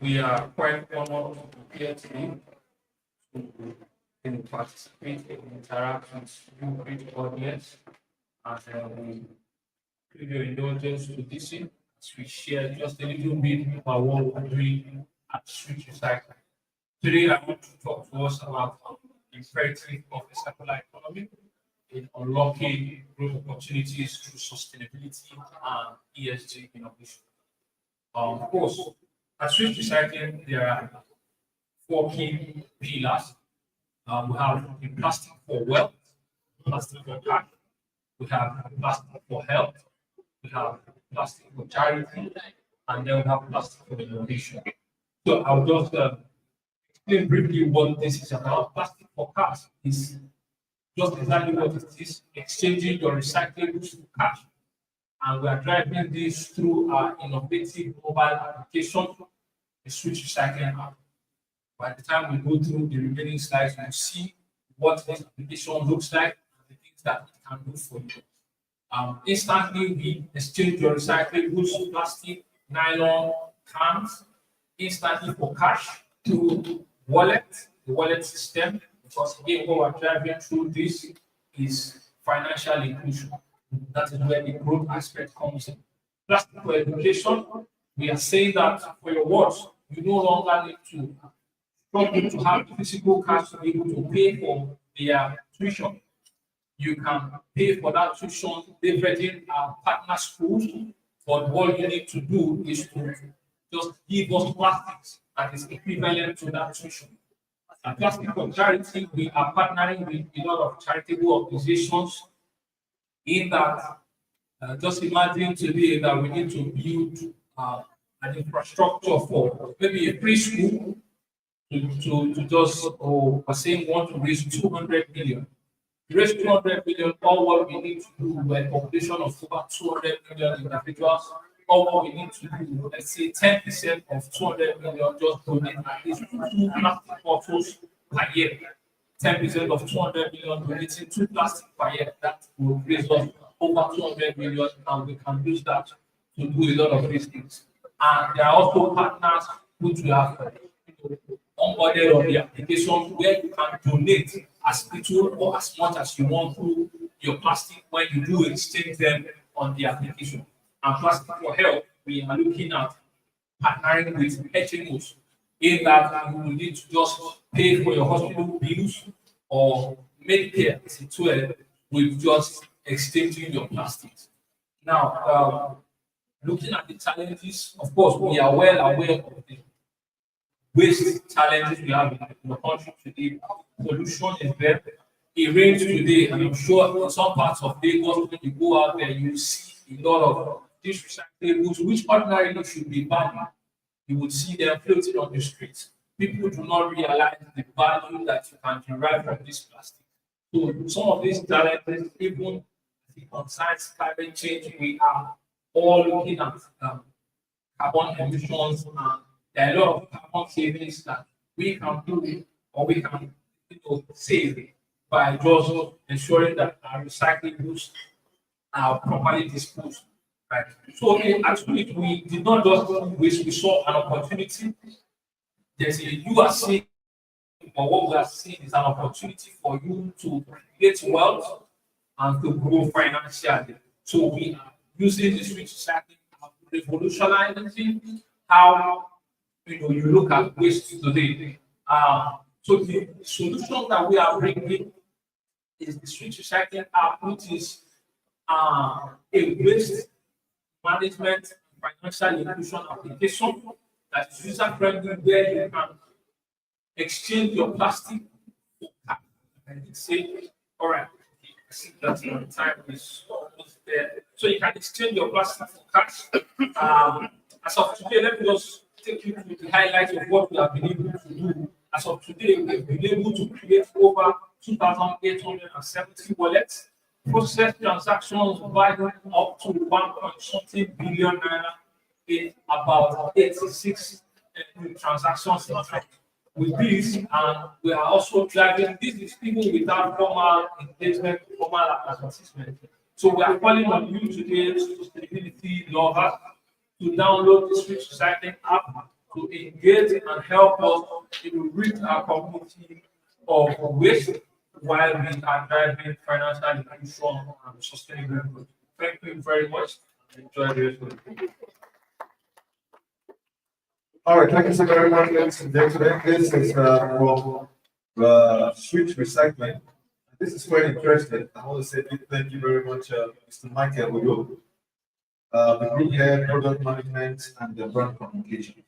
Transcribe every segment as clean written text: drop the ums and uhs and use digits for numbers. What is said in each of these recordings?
We are quite honored to be here today to participate and interact with you, great audience, and we give your indulgence to listen as we share just a little bit about what we're doing at Switch Recycling. Today, I want to talk to us about the imperative of a circular economy in unlocking growth opportunities through sustainability and ESG innovation. Of course, at Swift Recycling, there are four key pillars. We have the plastic for wealth, plastic for cash, we have plastic for health, we have plastic for charity, and then we have plastic for innovation. So I'll just explain briefly what this is about. Plastic for cash is just exactly what it is, exchanging your recyclables for cash. And we are driving this through our innovative mobile application, the Switch Recycling app. By the time we go through the remaining slides, you'll see what this application looks like and the things that it can do for you. Instantly, we exchange your recyclables, plastic, nylon, cans, instantly for cash through the wallet system. Because again, what we're driving through this is financial inclusion. That is where the growth aspect comes in. Plastic for education, we are saying that for your words, you no longer need to struggle to have physical cash to be able to pay for their tuition. You can pay for that tuition leveraging our partner schools, but all you need to do is to just give us plastics that is equivalent to that tuition. And plastic for charity, we are partnering with a lot of charitable organizations in that. Just imagine today that we need to build an infrastructure for maybe a preschool to just, we're saying we want to raise 200 million. To raise 200 million, all what we need to do with a population of over 200 million individuals, all what we need to do, let's say 10% of 200 million, just donate at least 2 plastic bottles per year. 10% of 200 million donating 2 plastic per year, that will raise us over 200 million, and we can use that to do a lot of these things. And there are also partners which we have onboarded on the application where you can donate as little or as much as you want through your plastic when you do exchange them on the application. And plastic for health, we are looking at partnering with HMOs in that you will need to just pay for your hospital bills or Medicare as well with just exchanging your plastics. Now, looking at the challenges, of course, we are well aware of the waste challenges we have in the country today. Pollution is there. It rains today, and I'm sure in some parts of Lagos, when you go out there, you see a lot of these recyclables, which ordinarily should be banned. You would see them floating on the streets. People do not realize the value that you can derive from this plastic. So some of these challenges, even as it concerns climate change, we are all looking at carbon emissions, and there are a lot of carbon savings that we can do or we can save by just ensuring that our recyclables are properly disposed. Right. So actually, we did not just waste, we saw an opportunity. There's a you are seeing, or what we are seeing is an opportunity for you to create wealth and to grow financially. So we are using this recycling revolutionizing how you look at waste today. So the solution that we are bringing is the street recycling app, which is a waste management financial inclusion application that is user friendly, where you can exchange your plastic for cash. And it say, all right, I see that your time is almost there. So you can exchange your plastic for cash. As of today, let me just take you through the highlights of what we have been able to do. As of today, we've been able to create over 2,870 wallets, process transactions valued up to 1.something billion naira in about 86 transactions in fact. With this, we are also driving this is even without formal engagement, formal advertisement. So we are calling on you today, sustainability lovers, to download this Rich Recycling app to engage and help us to rid our community of waste while we are driving financial inclusion and sustainable growth. Thank you very much. Enjoy the rest of the day. All right, thank you so very much, ladies and gentlemen. This is from Switch Recycling. This is quite interesting. I want to say thank you very much, Mr. Michael Oyo, the group head, product management, and the brand communication.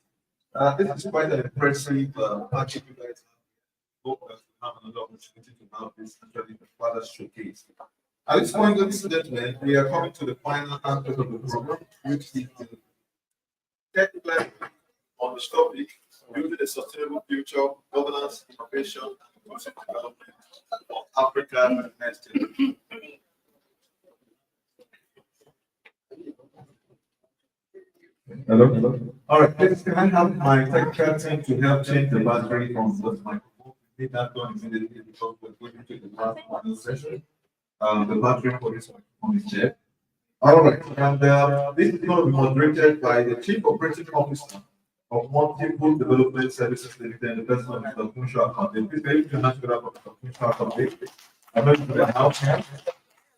This is quite an impressive package you guys have. Hope that we have another opportunity to have this actually the father showcase. At this point, ladies and gentlemen, we are coming to the final aspect of the program, which is the technical on the topic, building a sustainable future, governance, innovation, and inclusive development of Africa next generation. Hello? All right, please, can I have my technical team to help change the battery from this microphone? We need that done immediately because we're going into the last final session. The battery for this microphone is there. All right, and this is going to be moderated by the Chief Operating Officer of Multiple Development Services Limited, the person of Mr. Kunsha Akande. Please, maybe you can ask for Mr. Kunsha Akande. I'm not going to help him.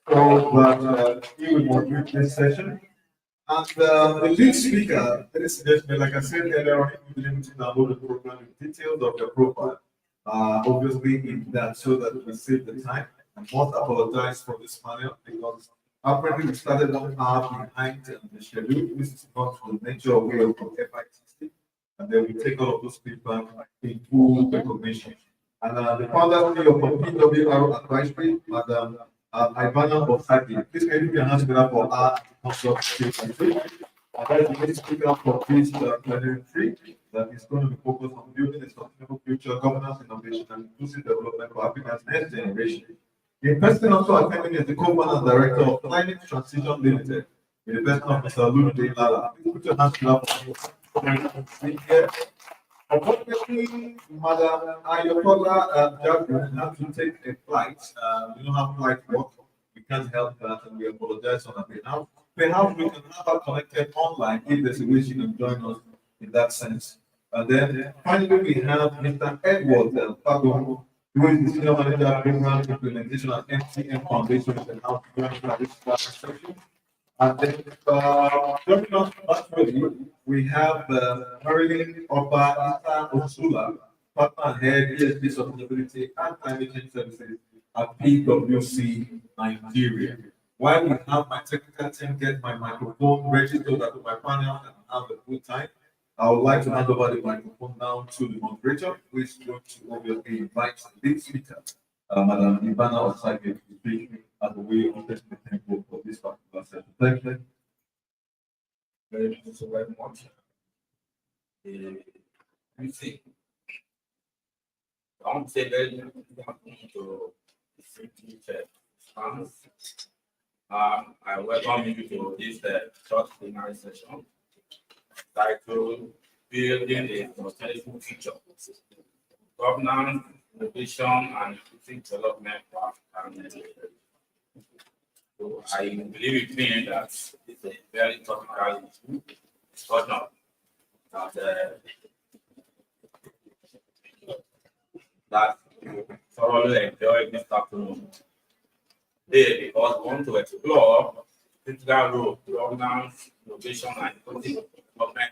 So that he will moderate this session. And the lead speaker, ladies and gentlemen, like I said earlier on, you will be able to download the program with details of your profile. Obviously, in that so that we save the time. I must apologize for this panel because apparently we started 1 hour behind the schedule. This is not the nature of way of FITC. And then we take all of those feedback in full recognition. And the founder of PWR Advisory, Madam Ivana Osaki. Please can you be announced for our consultation. That is the main speaker for this plenary three that is going to be focused on building a sustainable future, governance, innovation, and inclusive development for Africa's next generation. The person also attending is the co-founder and director of Climate Transition Limited, in the person of Mr. Lulu Lala. Please put your hands together. Unfortunately, Madam Ayotola Jabri had to take a flight. We don't have flight work. We can't help that, and we apologize on that behalf. Perhaps we can have her connected online if there's a way she can join us in that sense. And then finally, we have Mr. Edward Fago, who is the Senior Manager Program Implementation at MTN Foundation in the House of this session. And then, jumping on virtually, we have Marilyn Oba Ita Osula, Partner Head ESG Sustainability and Climate Change Services at PwC Nigeria. While we have my technical team get my microphone ready so that my panel can have a good time, I would like to hand over the microphone now to the moderator, who is going to obviously invite the lead speaker, Madam Ivana Osage, to speak as a way of testing the tempo for this particular session. Thank you. Very much. You see, I want to say very welcome to the city church. I welcome you to this short plenary session titled Building a Sustainable Future, Governance, Innovation, and Inclusive Development for African. So I believe with me that it's a very topical discussion that you thoroughly enjoy this afternoon. Today, because we want to explore the critical role governance, innovation, and inclusive development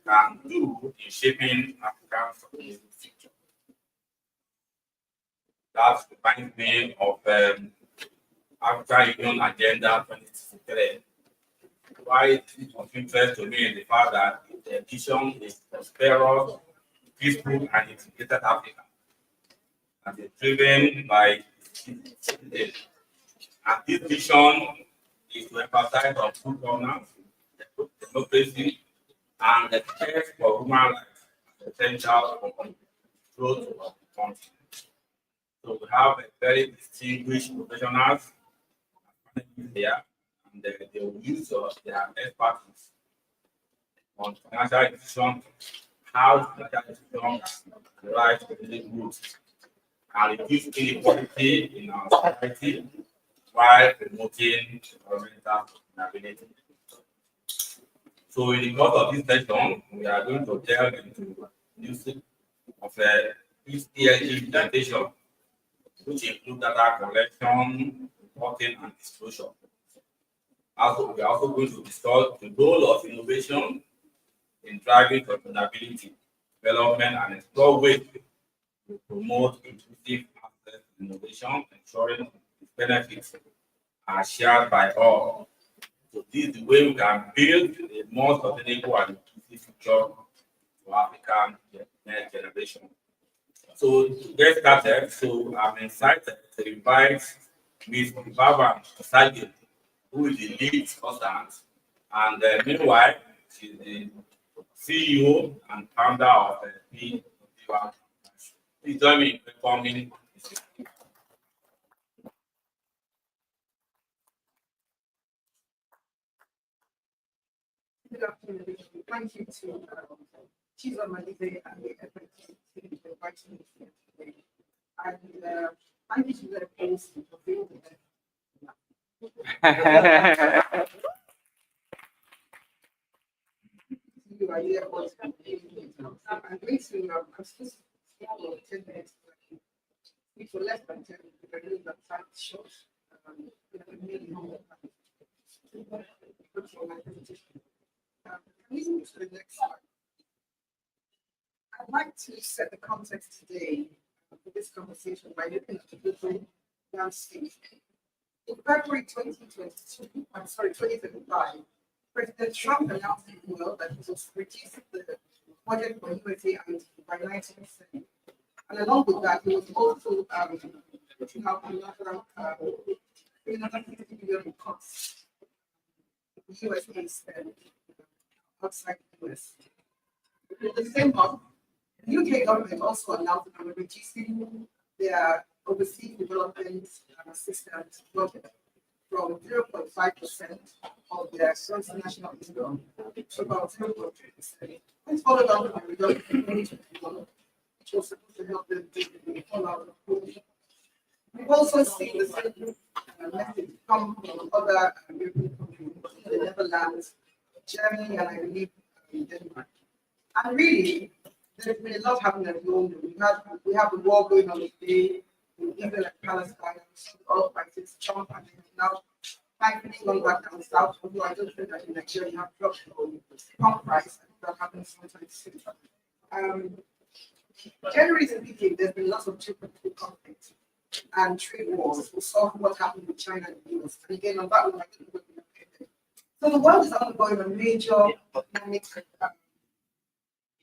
can do in shaping Africa's future. That's the main theme of African Union Agenda 2063. Why it is of interest to me is the fact that the vision is prosperous, peaceful, and integrated Africa, and it's driven by citizens. And this vision is to emphasize on good governance, democracy, and the respect for human rights as essential for growth of the country. So we have a very distinguished professionals here, and they will use their expertise on financial institutions, how financial institutions rise to the roots and reduce inequality in our society while promoting environmental sustainability. So in the course of this session, we are going to delve into use of ESG implementation, which include data collection, reporting, and disclosure. Also, we are also going to discuss the role of innovation in driving sustainability, development, and explore ways to promote inclusive access to innovation, ensuring its benefits are shared by all. So this is the way we can build a more sustainable and inclusive future for African next generation. So to get started, so I'm excited to invite Ms. Baba Osage, who is the lead consultant, and meanwhile, she's the CEO and founder of the Please join me in welcoming. Good afternoon. Thank you to Chief Amadize and the FIT team for inviting me here today. And thank you to the police for being there. You are here for I'm going to, I'm supposed to speak for 10 minutes, speak for less than 10 minutes, because I know that time is short. Maybe more. Can we move to the next slide? I'd like to set the context today for this conversation by looking at the global landscape. In February 2022, I'm sorry, 2025, President Trump announced to the world that he was reducing the budget for USA by 90%. And along with that, he was also putting out another $350 billion costs USA spend outside the US. In the same month, the UK government also announced that they were reducing their overseas development assistance budget from 0.5% of their gross national income to about 0.3%. This followed up with a reduction in 2021, which was supposed to help them deal with the fallout of COVID. We've also seen the same message come from other European countries, the Netherlands, Germany, and I believe Denmark. And really, there's been a lot happening at the moment. We have the war going on today in Israel and Palestine, oil prices jump, and now thankfully going back down south, although I don't think that in Nigeria you have dropped the pump price, and that happens sometimes too. Generally speaking, there's been lots of geopolitical conflict and trade wars. We saw what happened with China and the US. And again, on that one, I think we're going to. So the world is undergoing a major economic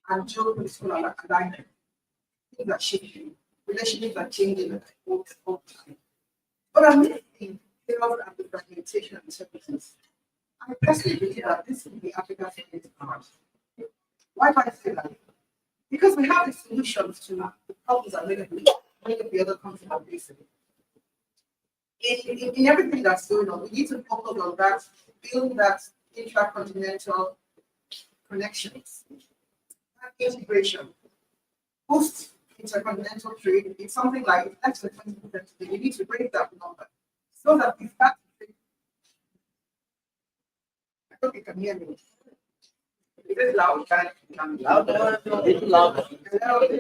and geopolitical alignment. Things are shifting, relationships are changing all the time. But I'm missing chaos and the fragmentation and services. I personally believe that this will be Africa's greatest power. Why do I say that? Because we have the solutions to the problems that many of the other countries are facing. In everything that's going on, we need to focus on that, build that intracontinental connections, that integration. Post intercontinental trade, it's something like less than 20% today. We need to break that number so that we start to think. I hope you can hear me. Is it loud? Can you louder? It's loud.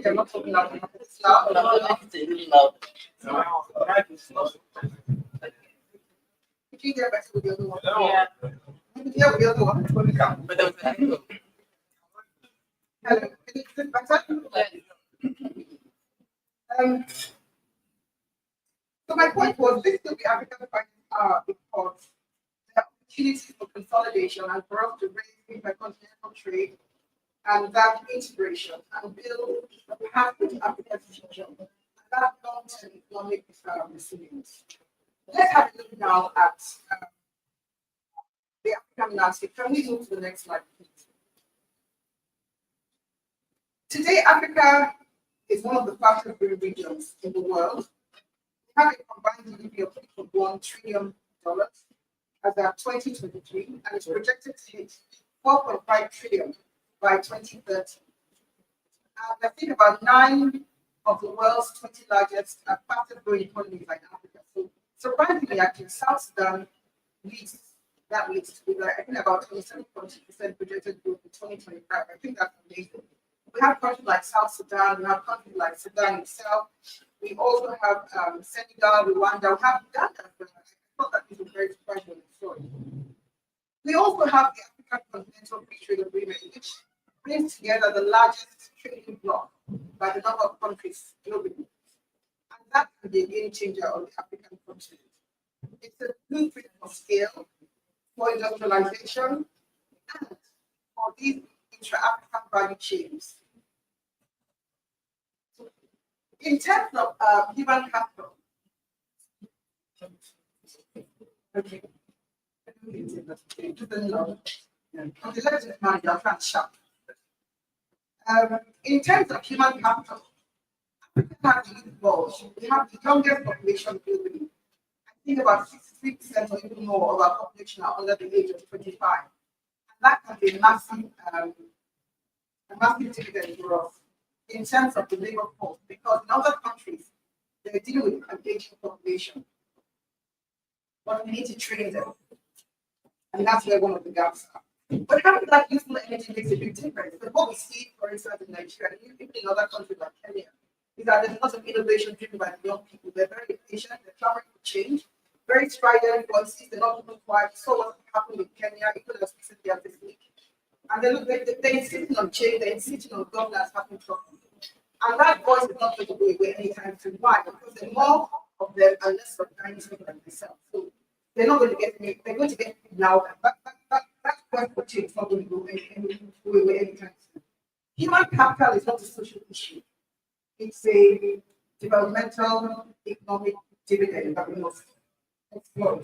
You're not talking loud enough. It's loud. Did you hear better with the other one? Yeah. Did you hear with the other one? Hello. Is it better? So my point was this will be African power because there are opportunities for consolidation and for us to raise intercontinental trade and that integration and build a path to Africa's future and that long-term economic resilience. Let's have a look now at the African landscape. Can we move to the next slide, please? Today, Africa is one of the fastest growing regions in the world. We have a combined GDP of $3.1 trillion as of 2023, and it's projected to hit $4.5 trillion by 2030. And I think about 9 of the world's 20 largest fastest growing economies are in Africa. So surprisingly, actually, South Sudan leads that leads to like, I think about 27.2% projected growth in 2025. I think that's amazing. We have countries like South Sudan, we have countries like Sudan itself. We also have Senegal, Rwanda, we have Uganda. I thought that is a very surprising story. We also have the African Continental Free Trade Agreement, which brings together the largest trading bloc by the number of countries globally. And that can be a game changer on the African continent. It's a blueprint of scale for industrialization and for these intra-African value chains. In terms of human capital, okay. In terms of human capital, we have the youngest population globally. I think about 63% or even more of our population are under the age of 25. And that can be a massive dividend for us in terms of the labor force, because in other countries, they deal with an aging population. But we need to train them. And that's where one of the gaps are. But having that useful energy makes a big difference. But what we see, for instance, in Nigeria, and even in other countries like Kenya, is that there's lots of innovation driven by the young people. They're very impatient, they're clamoring for change, very strident voices, they're not even quiet. So what happened in Kenya, even as recently as this week. And they look like they're insisting on change, they're insisting on governance happening properly. And that voice is not going to go away anytime soon. Why? Because the more of them are less organized people like themselves. So they're not going to get me, they're going to get now. That voice for change is not going to go away anytime soon. Human capital is not a social issue. It's a developmental economic dividend that we must explore.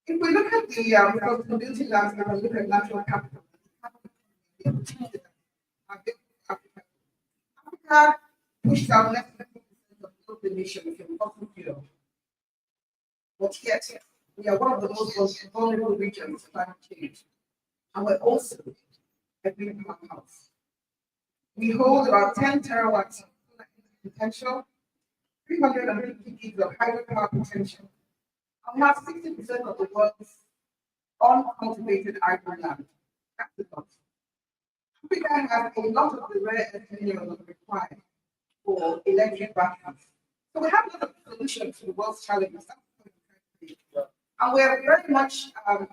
If we look at the responsibility landscape and look at natural capital, Africa pushes out less than 50% of global emissions from fossil fuel. But yet, we are one of the most vulnerable regions to climate change. And we're also a green powerhouse. We hold about 10 terawatts of potential, 350 gigs of hydropower potential, and we have 60% of the world's uncultivated iron land. That's a lot. Africa has a lot of the rare earth minerals required for electric batteries. So we have a lot of solutions to the world's challenges. And we're very much at an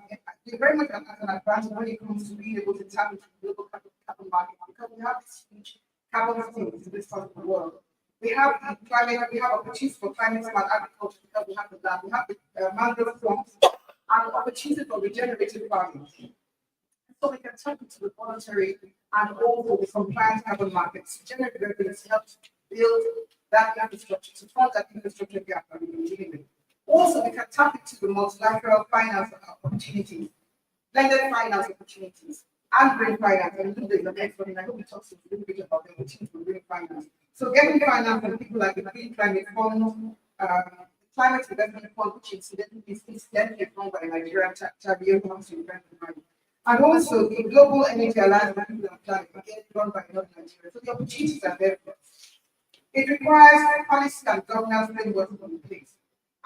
advantage when it comes to being able to tap into the global capital market, because we have this huge capital things in this part of the world. We have the climate, we have opportunities for climate smart agriculture because we have the land, we have the mangrove swamps, and opportunities for regenerative farming. So we can tap into the voluntary and also the compliant carbon markets to generate revenues to help build that infrastructure, to fund that infrastructure gap that we've been dealing with. Also, we can tap into the multilateral finance opportunities, blended finance opportunities, and green finance. And there's the next one, and I hope we talk a little bit about the opportunities for green finance. So, getting finance from people like the Green Climate Fund, Climate Investment Fund, which is incidentally run by Nigerian Tabia Funds to invest in money. And also the Global Energy Alliance for People and Planet, again run by Northern Nigeria. So, the opportunities are there for us. It requires policy and governance framework in place.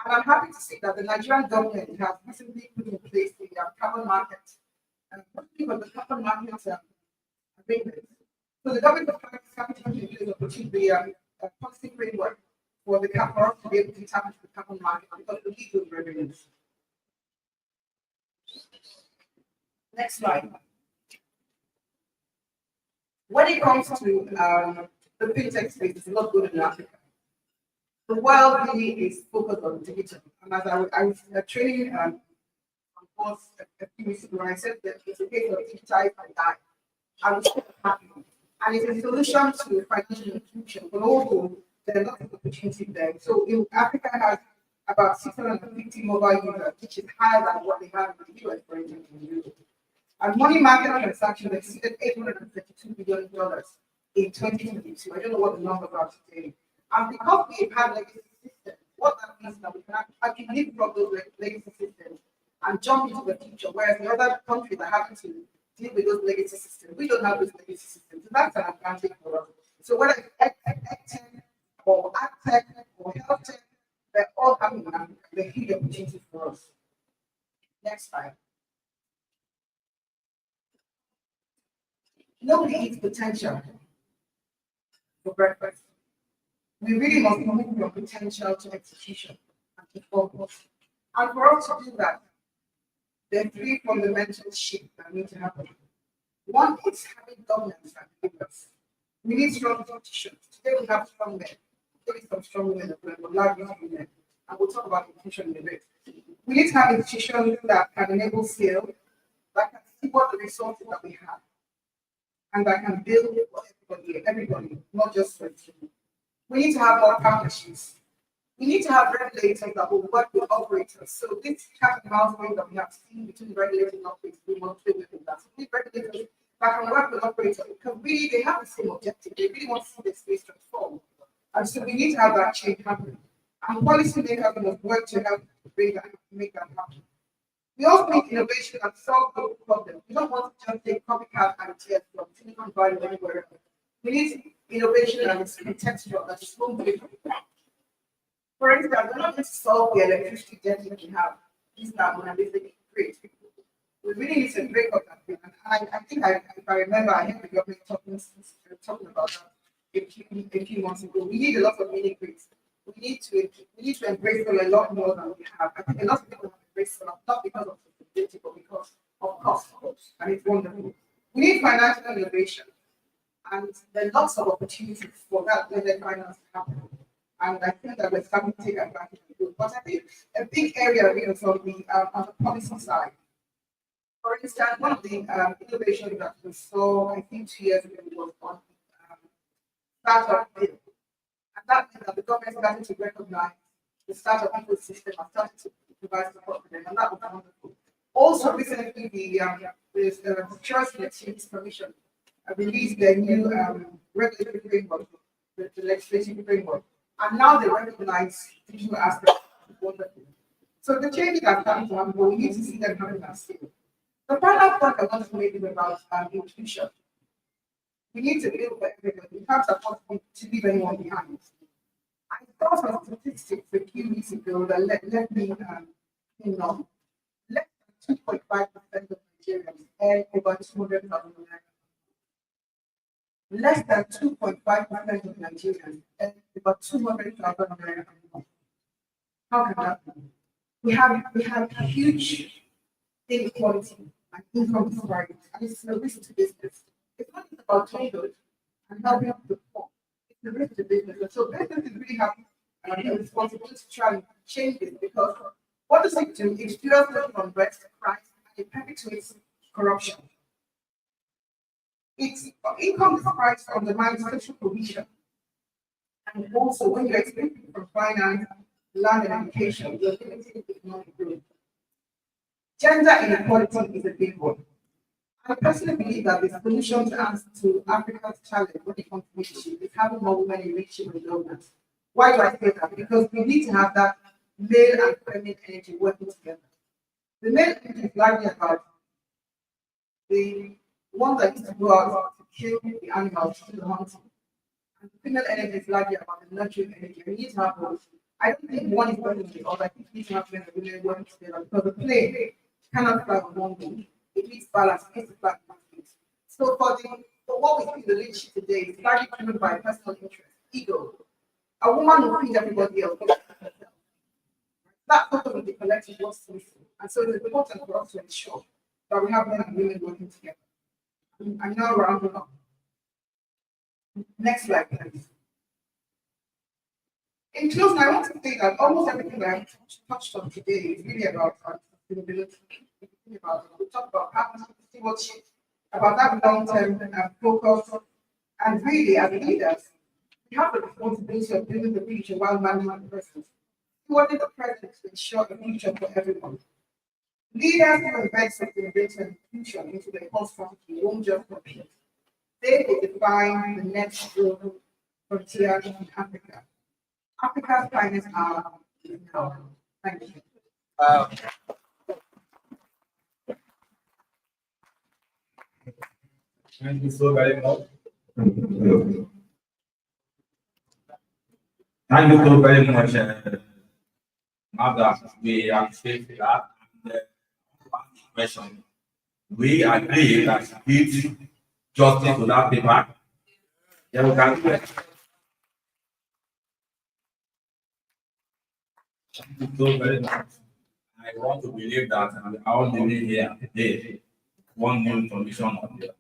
And I'm happy to say that the Nigerian government has recently put in place the carbon market, the carbon market agreement. So the government of capital in place of putting the policy framework for the for us to be able to tap into the carbon market because we need those revenues. Next slide. When it comes to the fintech space, it's not good in Africa. The world really is focused on digital. And as I was training on course a few weeks ago, I said that it's a case of digitize and die. I was so happy. And it's a solution to financial inclusion, but also there are lots of opportunity there. So in Africa has about 650 mobile users, which is higher than what they have in the US, for instance, in Europe. And money market transactions exceeded $832 billion in 2022. I don't know what the numbers are today. And because we have legacy systems, what that means is that we can actually leapfrog those legacy systems and jump into the future, whereas the other countries are having to deal with those legacy systems. We don't have those legacy systems. So that's an advantage for us. So whether it's EdTech or AgTech or HealthTech, they're all having they're huge opportunities for us. Next slide. Nobody eats potential for breakfast. We really must move from potential to execution and to focus. And for us to do that, there are three fundamental shifts that need to happen. One is having governance and leaders. We need strong institutions. Today we have strong men. There is some strong women as well, but largely men. And we'll talk about inclusion in a bit. We need to have institutions that can enable scale, that can see what the resources that we have, and that can build for everybody, not just for a few. We need to have more partnerships. We need to have regulators that will work with operators. So this cat and mouse game that we have seen between regulators and operators, we want to do with that. So we need regulators that can work with operators because really they have the same objective. They really want to see the space transform. And so we need to have that change happen. And policymakers must work to help bring that, make that happen. We also need innovation that solve those problems. We don't want to just take copycat ideas from Silicon Valley or anywhere else. We need innovation that is contextual, that is home different. For instance, we're not going to solve the electricity deficit we have. This is not going to be great. We really need to break up that thing. And I think if I remember, I heard the government talking about that a few months ago. We need a lot of mini grids. We need to embrace them a lot more than we have. I think a lot of people have embraced them, not because of sustainability, but because of cost, and it's wonderful. We need financial innovation, and there are lots of opportunities for that when the finance happen. And I think that we're starting to take advantage of it. But I think a big area is on the policy side. For instance, one of the innovations that we saw, I think 2 years ago, was on startup bill. And that means that the government started to recognize the startup ecosystem and started to provide support for them, and that was wonderful. Also, recently, the Securities and Exchange Commission released their new regulatory framework, the legislative framework, and now they recognize digital aspects of wonderful. So the changes that starting to happen, we need to see them coming at scale. The final point I want to make is about inclusion. We need to build for everybody. We can't afford to leave anyone behind. I saw some statistics a few weeks ago that let me know. Less than 2.5% of Nigerians earn over 200,000 naira. Less than 2.5% of Nigerians earn over 200,000 naira. How can that be? We have huge inequality and income disparities, and it's a risk to business. It's not just about doing good and helping the poor. It's a risk to business. And so businesses really have a responsibility to try and change this, because what does it do? It fuels on breast, crime, and it perpetuates corruption. It's income disparities undermines social provision. And also, when you're expecting from finance, land, and education, you're limiting economic growth. Gender inequality is a big one. I personally believe that the solution to Africa's challenge when it comes to leadership is having more women in leadership and governance. Why do I say that? Because we need to have that male and feminine energy working together. The male energy is largely about the one that needs to go out to kill the animals, to do the hunting. And the female energy is largely about the nurturing energy. We need to have both. I don't think one is better than the other. I think we need to have men and women working together, because the plane cannot fly on one wing. It needs balance, it needs to fly on one. So for what we see in the leadership today is largely driven by personal interest, ego. A woman will feed everybody else. That purpose of the collective was missing. And so it's important for us to ensure that we have men and women working together. I'm now rounding up. Next slide, please. In closing, I want to say that almost everything that I've touched on today is really about sustainability. We talk about partnership, stewardship, about that long-term focus, and really, as leaders, we have the responsibility of building the future while managing the present. Stewarding the present to ensure the future for everyone. Leaders who embed sustainability and inclusion into their whole strategy won't just compete. They will define the next growth frontier in Africa. Africa's finest hour is now. Thank you. Thank you so very much. Thank you so very much, Madam. We appreciate that. And question. We agree that give justice to that paper. Then we can Thank you so very much. I want to believe that we are all living here today. One new information on here.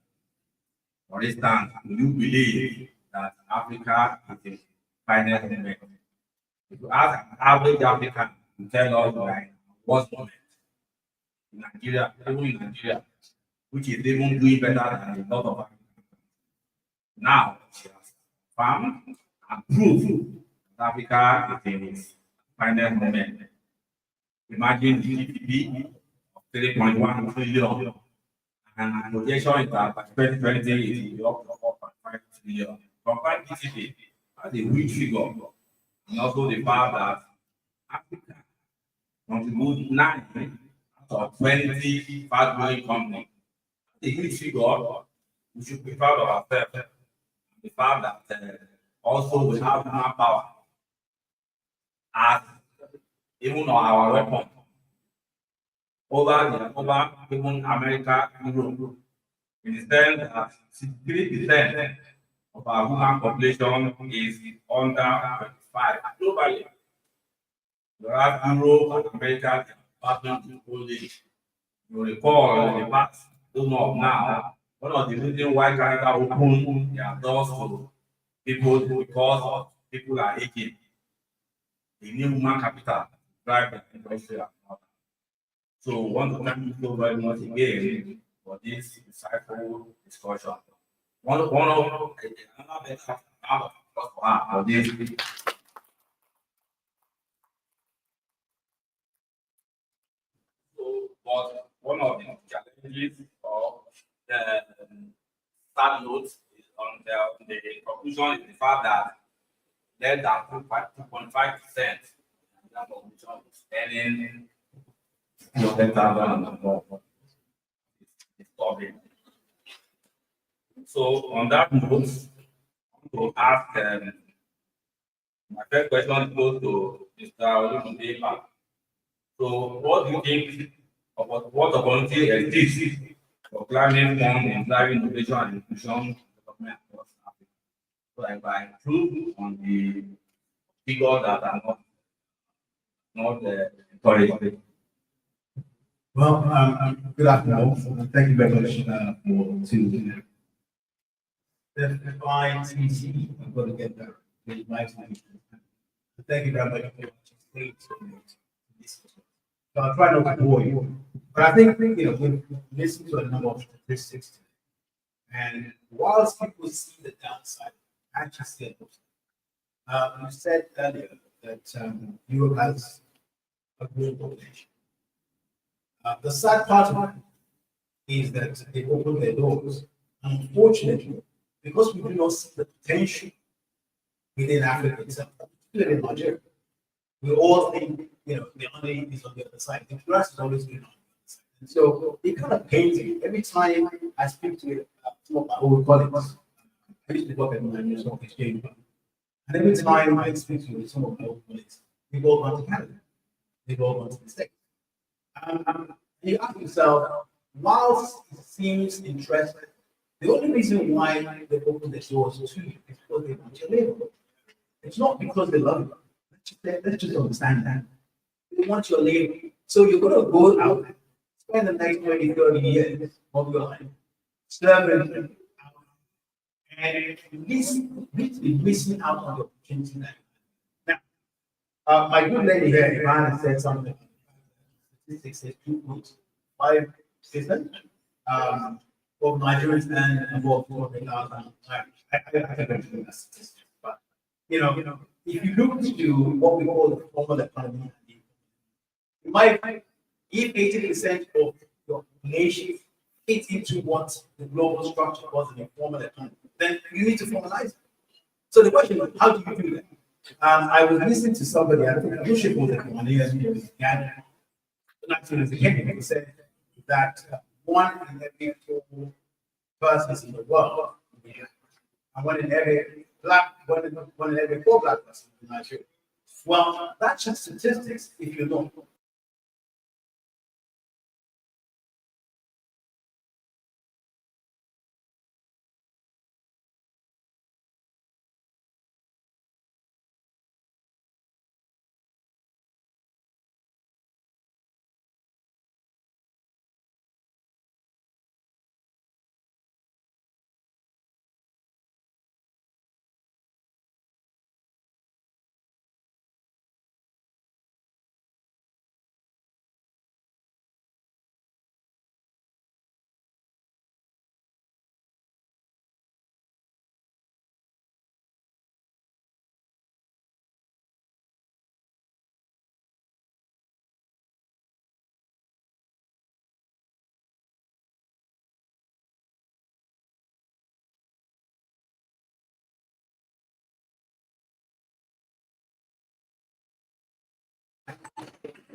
For instance, do you believe that Africa is the finest moment? If you ask an average African to tell us like what's moment in Nigeria, even in Nigeria, which is even doing better than a lot of Africa. Now, she has found and proved that Africa is in its finest moment. Imagine the GDP of 3.1 trillion and projection is that by 2020 it will be up to 4.5 trillion. Combined GDP as a huge figure, and also the fact that Africa contributes 9 out of 20 fast growing companies. A huge figure, we should be proud of ourselves. The fact that also we have manpower as even on our weapon over even America, Europe. In the sense that 63% of our human population is under 25 globally. Whereas Europe and America are partnering to old age. You recall in the past, don't know of now, one of the reasons why Canada opened their doors to people because people are aging. They need human capital to drive the industry. So we want to thank you so very much again for this insightful discussion. One of another better for this. So, but one of the challenges of the sad notes is on the conclusion is the fact that less than 2.5% of the population is earning 10,000 and more. It's disturbing. So on that note, I want to ask my first question goes to Mr. Olumide. So what do you think about what opportunity exists for climate fund in driving innovation and inclusion development across Africa? So I by improve on the figures that are not encouraged. Well, good afternoon, and thank you very much for tuning in. The FITC, I'm going to get there. Thank you very much for watching. So I'll try not to bore you, but I think we've listened to a number of statistics, and whilst people see the downside, I actually see it. You said earlier that Europe has a growing population. The sad part of it is that they open their doors. Unfortunately, because we do not see the potential within Africa itself, particularly in Nigeria, we all think, the money is on the other side. The grass is always been on the other side. And so it kind of pains me. Every time I speak to some of my old colleagues, I used to work at my stock exchange, and every time I speak to some of my old colleagues, they've all gone to Canada. They've all gone to the States. You ask yourself, whilst it seems interesting, the only reason why they open the doors to you is because they want your labor. It's not because they love you. Let's just understand that. They want your labor. So you're going to go out, spend the next 20, 30 years of your life serving and literally missing out on the opportunity. Now, my good lady here, Ivana, said something. Statistics says 2.5% of Nigerians and above 400,000. I think that's statistic. But if you look to what we call the formal economy, you might, if 80% of your population fits into what the global structure was in the formal economy, then you need to formalize it. So the question is, how do you do that? I was listening to somebody, I think, I'm not sure it was a Ghanaian Ghana. Actually, who said that 1 in every 4 persons in the world, and 1 in every 4 black persons in Nigeria. Well, that's just statistics if you don't.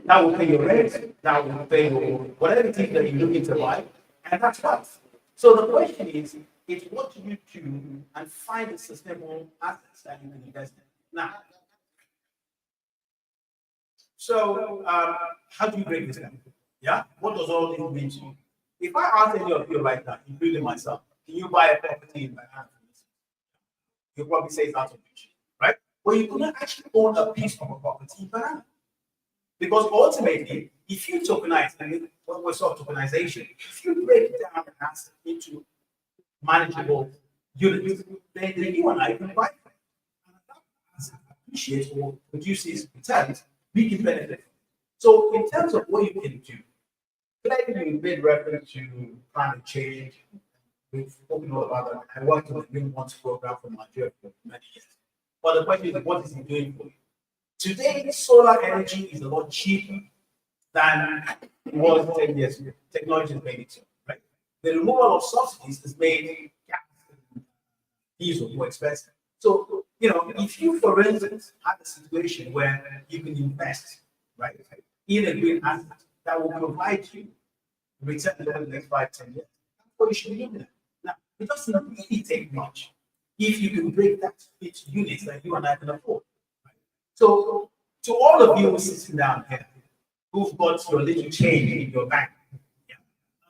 That will pay your rent, that will pay your whatever it is that you're looking to buy, and that's wealth. So the question is what do you do and find the sustainable assets that you can invest in? Now, so how do you break this down? Yeah, what does all this mean to you? If I ask any of you right now, including myself, can you buy a property in Manhattan? You probably say it's out of reach, right? But you could not actually own a piece of a property in Manhattan. Because ultimately, if you tokenize, and what we saw tokenization, if you break down an asset into manageable units, then you and I can buy them. And that asset appreciates or produces returns, we can benefit from it. So in terms of what you can do, clearly you made reference to climate change. We've spoken all about that. I worked on the Green Bonds program for Nigeria for many years. But the question is, what is it doing for you? Today, solar energy is a lot cheaper than it was 10 years ago. Technology has made it so, right? The removal of subsidies has made gas and diesel more expensive. So, if you, for instance, have a situation where you can invest, right, in a green asset that will provide you return over the next 5, 10 years, that's what you should be looking at. Now, it doesn't really take much if you can break that into units that you and I can afford. So, to all of you sitting down here who've got your little change in your bank, yeah,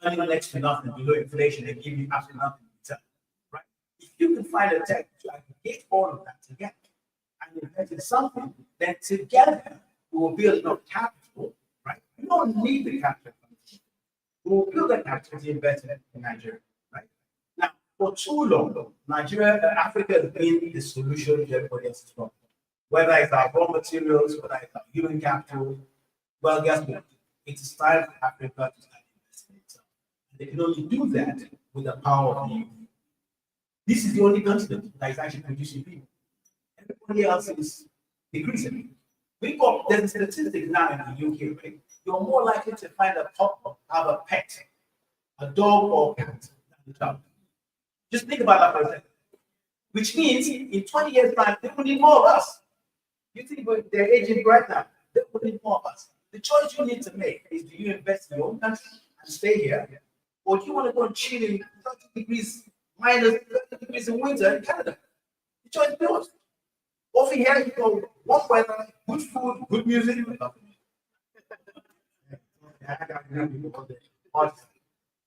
earning next to nothing below inflation and giving you absolutely nothing in return, right? If you can find a tech to aggregate all of that together and invest in something, then together we will build enough capital, right? You don't need the capital. We will build that capital to invest in Nigeria, right? Now, for too long, Africa has been the solution to everybody else's problem. Whether it's our raw materials, whether it's our human capital, well, guess what? It is time for Africa to start investing in itself. They can only do that with the power of the youth. This is the only continent that is actually producing people. Everybody else is decreasing. There's a statistic now in the UK, right? You're more likely to find a couple have a pet, a dog or cat, than a child. Just think about that for a second. Which means in 20 years' time, they will need more of us. You think they're aging right now, they will need more of us. The choice you need to make is, do you invest in your own country and stay here? Or do you want to go and chill in 30 degrees, minus 30 degrees in winter in Canada? The choice is yours. Over here, you go, one weather, good food, good music.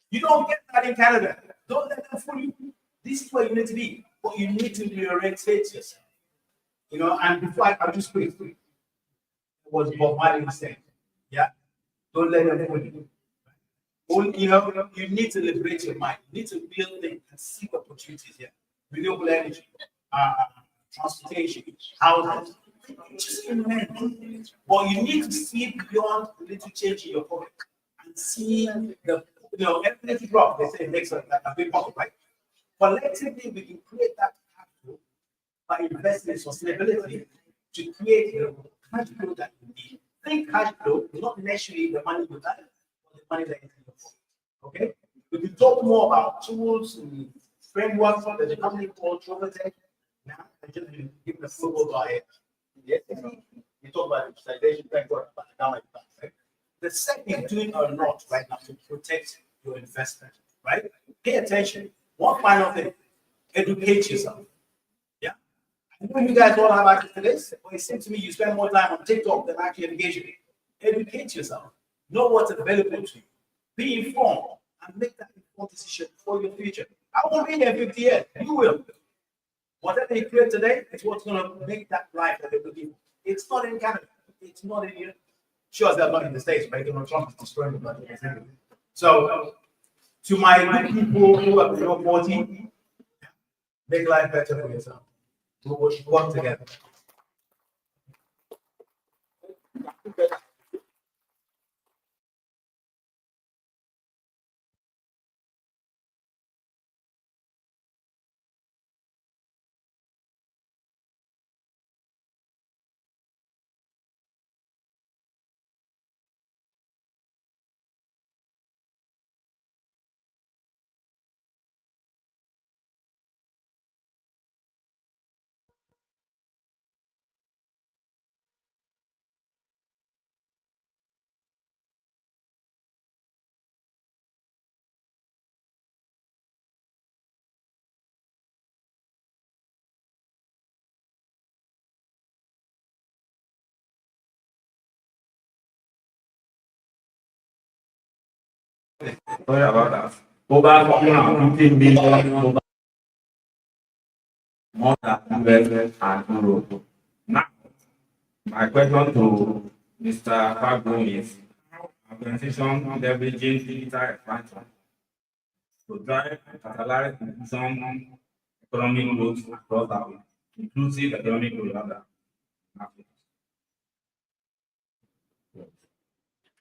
You don't get that in Canada. Don't let them fool you. This is where you need to be. But you need to reorientate yourself. And before I just quick, it was Bob Marley saying, yeah, don't let them fool you. You need to liberate your mind. You need to build things and seek opportunities here. Renewable energy, transportation, housing. Just immense. But you need to see beyond the little change in your pocket and see every drop, they say, makes a big pocket, right? Collectively, we can create that capital by investing in sustainability to create the cash flow that you need. Think cash flow, not necessarily the money you have, but the money that is in your pocket. Okay? We can talk more about tools and frameworks. There's a company called Trovatech. Now, I just give a football by it. You talk about digitization, framework, but now like that, right? The SEC is doing a lot right now to protect your investment, right? Pay attention. One final thing, educate yourself. Yeah. I know you guys all have access to this, but it seems to me you spend more time on TikTok than actually engaging. Educate yourself. Know what's available to you. Be informed and make that informed decision for your future. I won't be here in 50 years. You will. Whatever you create today is what's going to make that life that you're looking for. It's not in Canada. It's not in Europe. Sure, they're not in the States, right? Donald Trump is destroying the country. So, to my good people who are below 40, make life better for yourself. We will work together. Sorry about that. Over 415 billion over more than US and Europe. Now, my question to Mr. Fagbo is organization leveraging digital expansion to drive and catalyze inclusion economic growth across Africa, inclusive economic growth rather.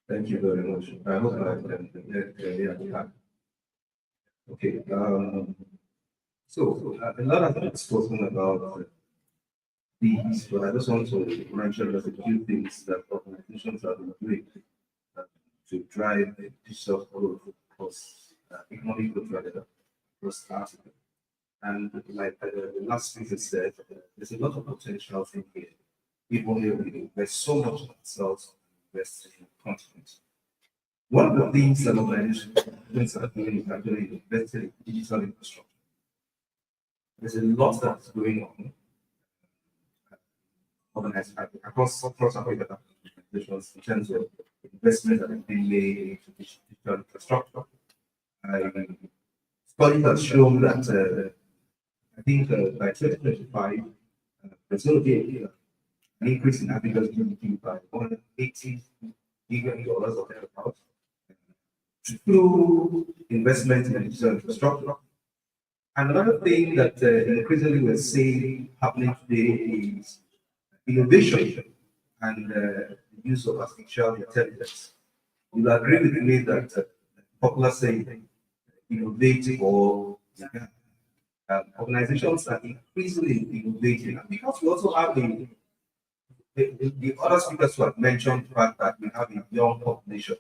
Thank you very much. I hope I can clearly. Okay, so a lot has been spoken about these, but I just want to mention just a few things that organizations are doing to drive digital growth across economic growth rather across Africa. And like the last speaker said, there's a lot of potential in here. If only we invest so much in ourselves, invest in continent. One of the things that organizations are doing is actually investing in digital infrastructure. There's a lot that's going on organized across Africa organizations in terms of investment that have been made into digital infrastructure. Studies have shown that I think by 2025, there's going to be an increase in Africa's GDP by $180 billion or thereabouts through investment in digital infrastructure. And another thing that increasingly we're seeing happening today is innovation and the use of artificial intelligence. You'll agree with me that popular saying, innovate or organizations are increasingly innovating. And because we also have the other speakers who have mentioned the fact that we have a young population,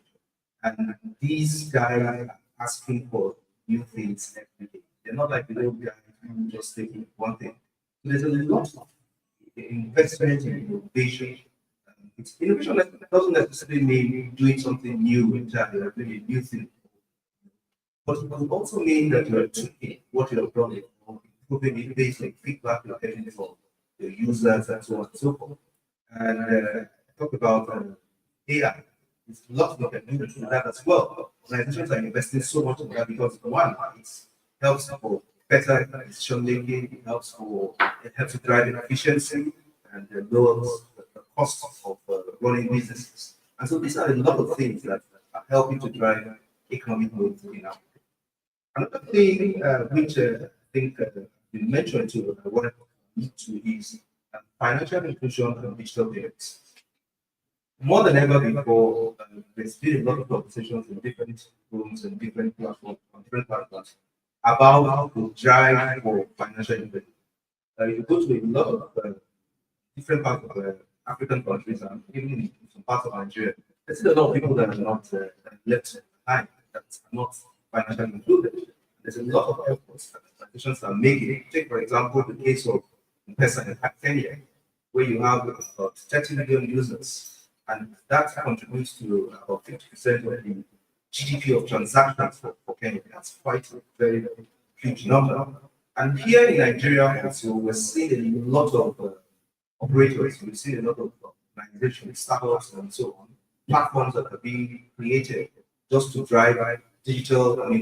and these guys are asking for new things every day. They're not like the little guys who just taking one thing. There's a lot of investment in innovation. Innovation doesn't necessarily mean doing something new entirely, or doing a new thing. But it could also mean that you are tweaking what you have done, improving it based on feedback you're getting from the users and so on and so forth. And talk about AI. There's lots we can do to that as well. Organizations are investing so much in that because one, it helps for better decision making, it helps to drive efficiency and lowers the cost of running businesses. And so these are a lot of things that are helping to drive economic growth in Africa. Another thing which I think you mentioned too, I wanted to is financial inclusion and digital payments. More than ever before, there's been a lot of conversations in different rooms and different platforms about how to drive for financial inclusion. You go to a lot of different parts of African countries and even in some parts of Nigeria, there's still a lot of people that are not left behind, that are not financially included. There's a lot of efforts that organizations are making. Take, for example, the case of M-Pesa in Kenya, where you have about 30 million users, and that contributes to about 50% of the GDP of transactions for Kenya. That's quite a very, very huge number. And here in Nigeria, also, we're seeing a lot of operators, we're seeing a lot of organizations, startups, and so on, platforms that are being created just to drive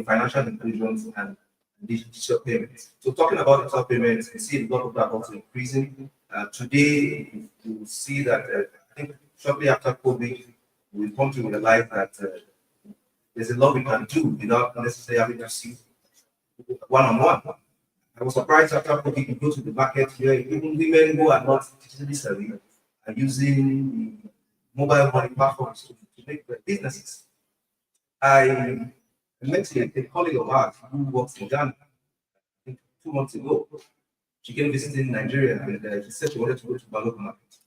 financial inclusions and digital payments. So talking about digital payments, we see a lot of that also increasing. Today, you see that I think shortly after COVID, we come to realize that there's a lot we can do without necessarily having to see one-on-one. I was surprised after COVID, you go to the market here, even women who are not digitally savvy are using the mobile money platforms to make their businesses. I met a colleague of ours who works in Ghana, I think 2 months ago. She came visiting Nigeria and she said she wanted to go to Balogun market.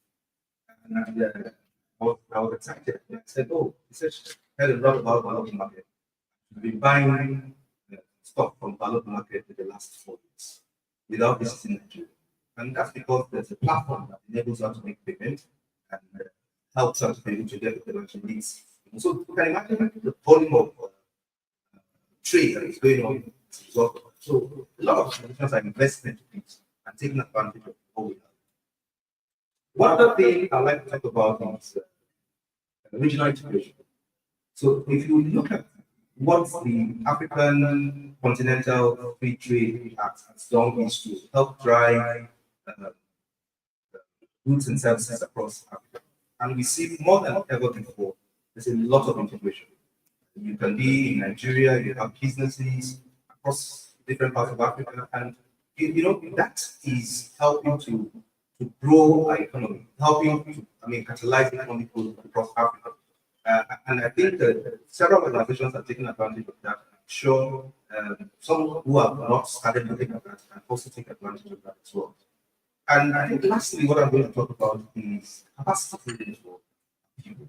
And I was excited. I said, oh, she said she heard a lot about Balogun market. She's been buying stuff from Balogun market in the last 4 years without visiting Nigeria. And that's because there's a platform that enables her to make payments and helps her to be able to get the financial needs. So you can imagine the volume of trade that is going on as a result of that. So a lot of organizations are investing in it and taking advantage of what we have. One other thing I'd like to talk about is regional integration. So if you look at what the African Continental Free Trade Act has done is to help drive goods and services across Africa. And we see more than ever before, there's a lot of integration. You can be in Nigeria, you have businesses across different parts of Africa, and that is helping to grow our economy, helping to, catalyze economic growth across Africa. And I think that several organizations are taking advantage of that. I'm sure some who have not started looking at that can also take advantage of that as well. And I think lastly, what I'm going to talk about is capacity building for people.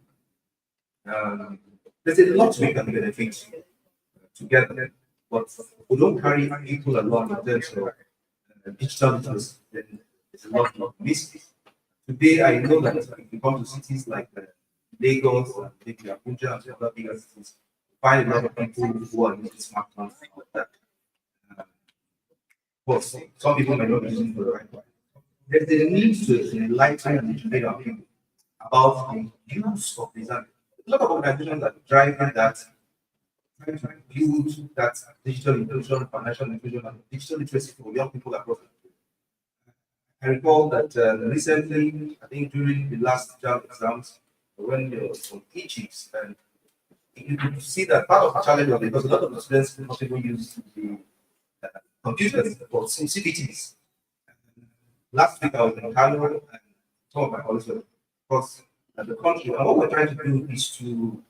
There's a lot we can benefit together, but we don't carry people along in terms of digital literacy. Then there's a lot of mistakes. Today, I know that if you come to cities like Lagos, maybe Abuja, and other bigger cities, you find a lot of people who are using smartphones like that. But some people may not be using for the right way. There's a need to enlighten and educate our people about the use of design. A lot of organizations are driving that, trying to build that digital inclusion, financial inclusion, and digital literacy for young people across the country. I recall that recently, I think during the last JAM exams, when there was some teachings, and you could see that part of the challenge was because a lot of the students could not even use the computers for CBTs. Last week I was in Kano, and some of my colleagues were across the country, and what we're trying to do is to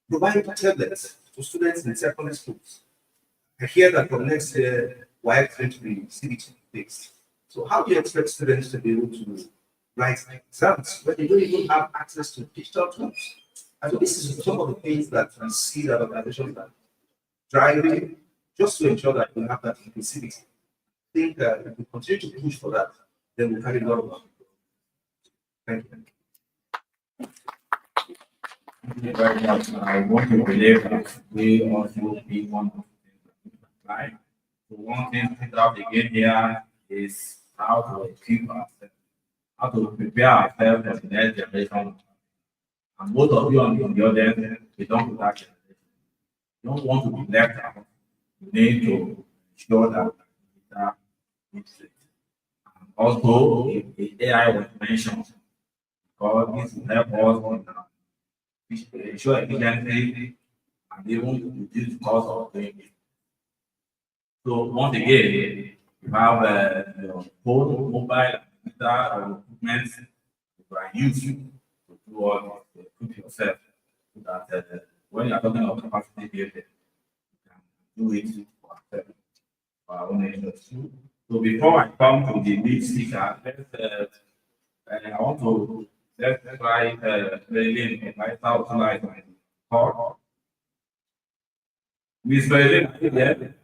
provide tablets to students in secondary schools. I hear that from next year, we're going to be CBT based. So how do you expect students to be able to write exams when they don't even have access to digital tools? And so this is some of the things that we see that organizations are driving just to ensure that we have that inclusivity. I think if we continue to push for that, then we'll carry a lot of. Thank you. Thank you very much. I want to believe that we also be one of the apply. So one thing to pick up again here is how to equip ourselves, how to prepare ourselves for the next generation. And most of you on the audience, we don't do that generation. You don't want to be left out. You need to ensure that it's it. And also, the AI was mentioned, because this will help us ensure efficiency and even reduce the cost of doing it. So once again, you have your phone, mobile, digital equipment you are using to do all this, to equip yourself so that when you are talking about capacity building, you can do it for ourselves, for our own interests. So before I come to the lead speaker, I want to let's try Berlin in my south light call. Miss Berlin, are you there?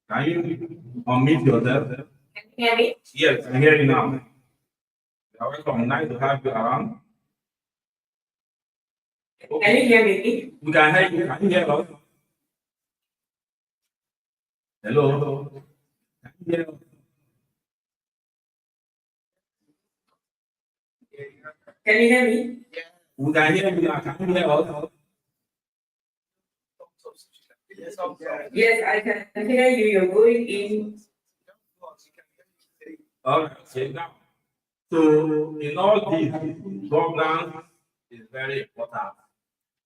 Can you unmute yourself? Can you hear me? Yes, I hear you now. You are welcome. Nice to have you around. Can you hear me? We can hear you. Can you hear us? Hello? Can you hear us? Can you hear me? We can hear you now. Can you hear us? Yes, I can hear you. You're going in. Okay, now. So, in all this, governance is very important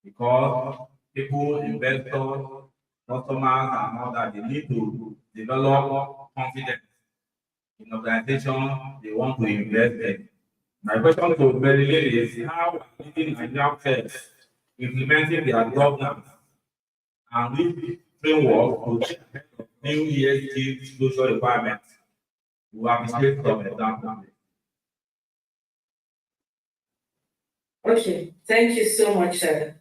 because people, investors, customers, and all that, they need to develop confidence in organization they want to invest in. My question to Marilyn is how are leading Nigerian firms implementing their governance and which framework to stay ahead of new ESG disclosure requirements? We have displayed some examples. Okay, thank you so much, sir.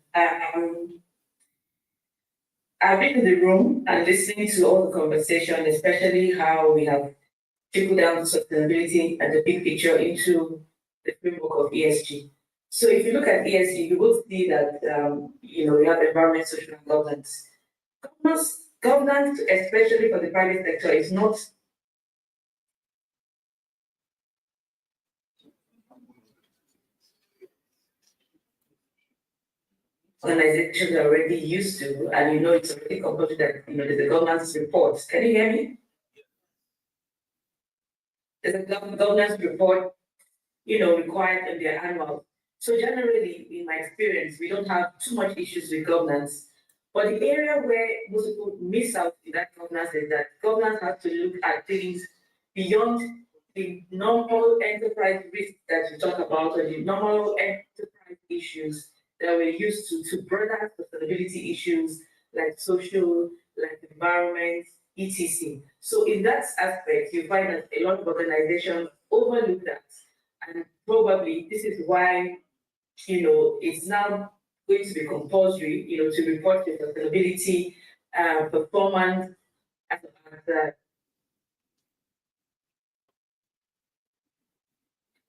I've been in the room and listening to all the conversation, especially how we have trickled down sustainability and the big picture into the framework of ESG. So if you look at ESG, you will see that we have environment, social, and governance. Governance, especially for the private sector, is not organizations are already used to, and it's already compulsory that there's a governance report. Can you hear me? There's a governance report, required in their annual. So generally, in my experience, we don't have too much issues with governance. But the area where most people miss out in that governance is that governance has to look at things beyond the normal enterprise risk that we talk about, or the normal enterprise issues that we're used to broader sustainability issues like social, like environment, etc. So in that aspect, you find that a lot of organizations overlook that. And probably this is why, it's now going to be compulsory, to report your sustainability performance as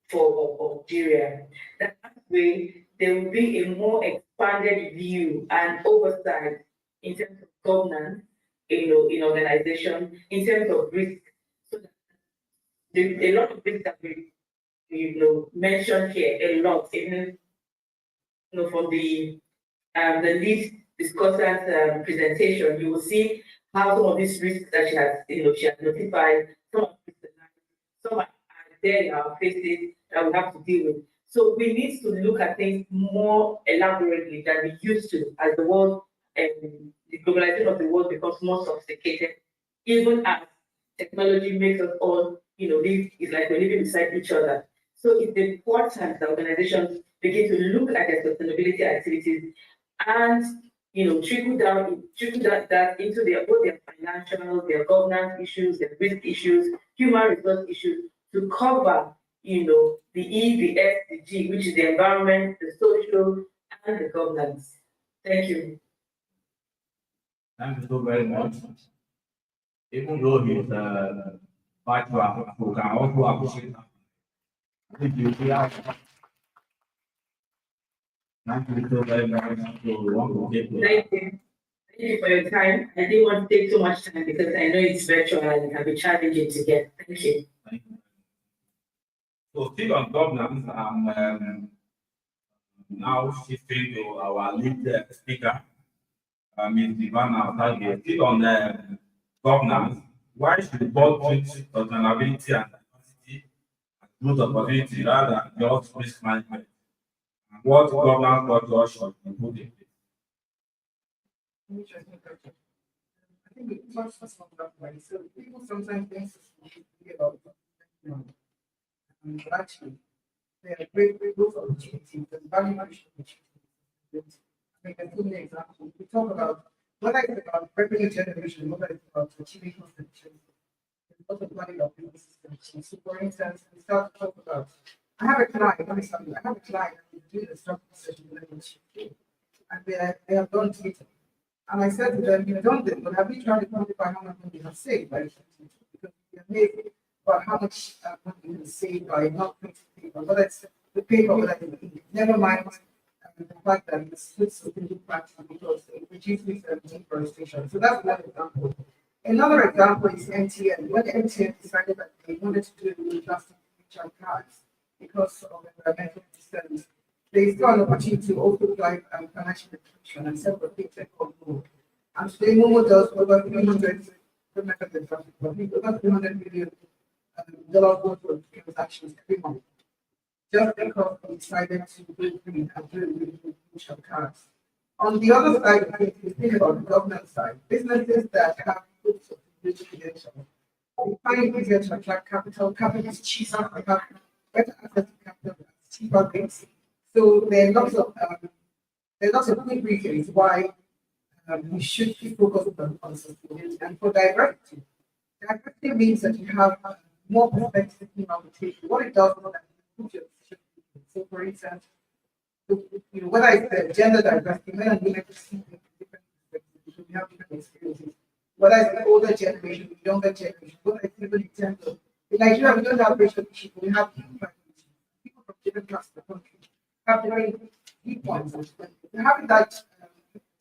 for Algeria. That way, there will be a more expanded view and oversight in terms of governance, in organization, in terms of risk. So that a lot of things that we mentioned here, a lot, even from the lead discussant presentation, you will see how some of these risks that she has notified, some are there in our faces that we have to deal with. So we need to look at things more elaborately than we used to as the world and the globalization of the world becomes more sophisticated, even as technology makes us all, live, it's like we're living beside each other. So it's important that organizations begin to look at their sustainability activities and trickle that into both their financial, their governance issues, their risk issues, human resource issues to cover, the E, the S, the G, which is the environment, the social, and the governance. Thank you. Thank you so very much. Even though he's vice versa, we can also appreciate that. Thank you. Thank you so very much. Thank you. Thank you for your time. I didn't want to take too much time because I know it's virtual and it can be challenging to get. Thank you. Thank you. So still on governance, I'm now shifting to our lead speaker, Ms. Ivana Otagie. Still on governance, why should the board treat sustainability and diversity as growth opportunity rather than just risk management? And what governance culture should be put in place? Interesting question. I think we touched on that way. So people sometimes think about but actually they are great growth opportunities and value creation opportunities. I can give you an example. We talk about whether it's about revenue generation, whether it's about achieving cost efficiency, there's a lot of money of business systems. So for instance, we start to talk about I have a client, let me tell you, I have a client who's doing a stock session with them, and they have done Twitter. And I said to them, you've done this, but have you tried to quantify how much money you have saved by because you're amazed about how much money you can save by not printing paper, whether it's the paper, whether it's the ink. Never mind the fact that it's good sustainable practice because it reduces deforestation. So that's one example. Another example is MTN. When MTN decided that they wanted to do the plastic recharge cards because of environmental concerns, they saw an opportunity to also drive financial inclusion and set up a fintech called Momo. And today Momo does over 300 over $300 million worth of transactions every month. Just because they decided to go green and do recharge cards. On the other side, if you think about the government side, businesses that have good credentials, they find it easier to attract capital. Capital is cheaper, they have better access to capital, cheaper rates. So there are lots of good reasons why we should keep focused on sustainability. And for diversity, diversity means that you have more perspective on the table. What it does is that you put your decision. So for instance, whether it's gender diversity, men and women perceive different perspectives because we have different experiences. Whether it's the older generation, the younger generation, whether it's even in terms of in Nigeria, we don't have racial issues, we have people from different parts of the country have different viewpoints. Having that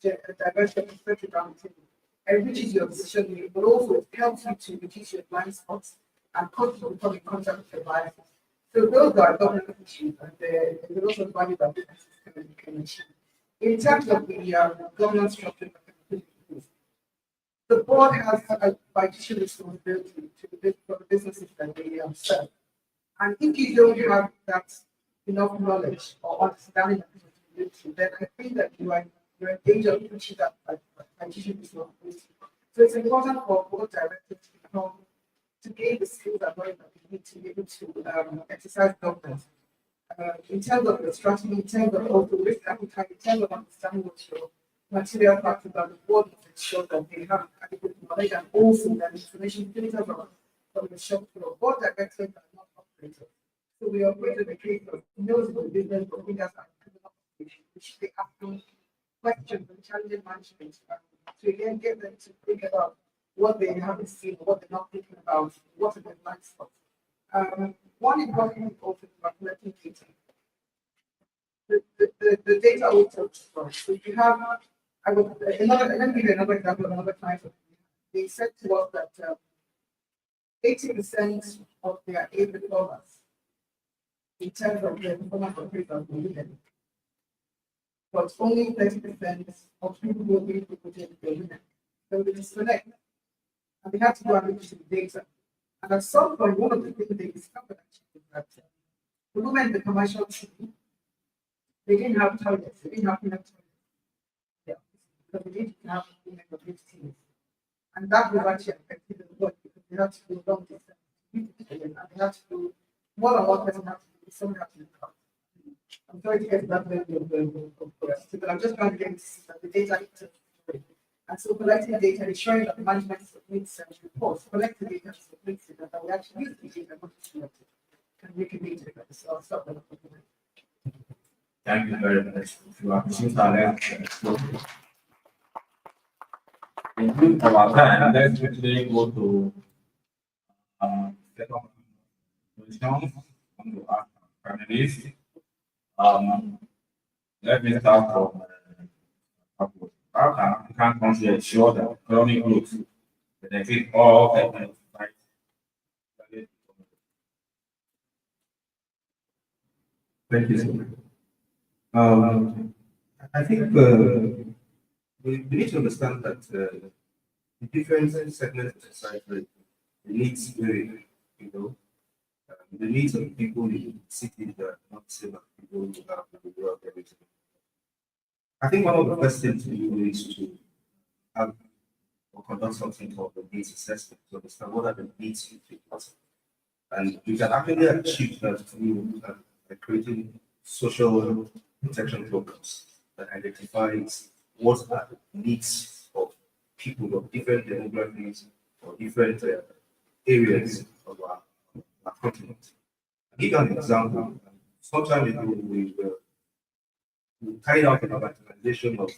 diverse perspective around the table enriches your decision making, but also it helps you to reduce your blind spots and cause you to become in contact with your biases. So those are governance issues, and there's a lot of value that businesses can achieve. In terms of the governance structure, the board has a fiduciary responsibility to for the businesses that they serve. And if you don't have that enough knowledge or understanding of the responsibility, then I think that you're in danger of pushing that fiduciary responsibility. So it's important for board directors to gain the skills and knowledge that they need to be able to exercise governance. In terms of the strategy, in terms of also risk appetite, in terms of understanding what your material factors are, the board must ensure that they have adequate knowledge and also that information filters from the shop floor. Board directors are not operators. So we operate in the case of knows the business, but we just which they ask them questions and challenging management to again get them to think about what they haven't seen, what they're not thinking about, what are their blind spots. One important thing also about collecting data. The data also. So if you have, let me give you another example of another client. They said to us that 80% of their aid performance in terms of their performance of people were women. But only 30% of people who are being recruited were women. So they disconnect. And they have to go and look at the data. And at some point, one of the things they discovered actually is that the women in the commercial team, they didn't have toilets, they didn't have enough toilets. Yeah, because they didn't have women of these teams. And that was actually affected the work because they had to do long distance and they had to do more than one person had to do, someone had to do that. I'm sorry to get to that level of curiosity, but I'm just trying to get to see that the data is. And so collecting data, ensuring that the management submits reports, collect the data, submits it, and that we actually use the data not to collect it. And we can make it. So I'll stop there. Thank you very much. If you are since our next in view of our time, let's quickly go to second question on the panelists. Let me start from how can African countries ensure that economic growth benefit all segments? Thank you, sir. I think we need to understand that the different segments of society, the needs vary, you know. The needs of people in cities are not the same as people who have the rural areas. I think one of the first things to do is to have or conduct something called the needs assessment to understand what are the needs of people. And you can actually achieve that through creating social protection programs that identifies what are the needs of people of different demographics or different areas of our continent. I'll give you an example. Some time ago, we carried out an organization of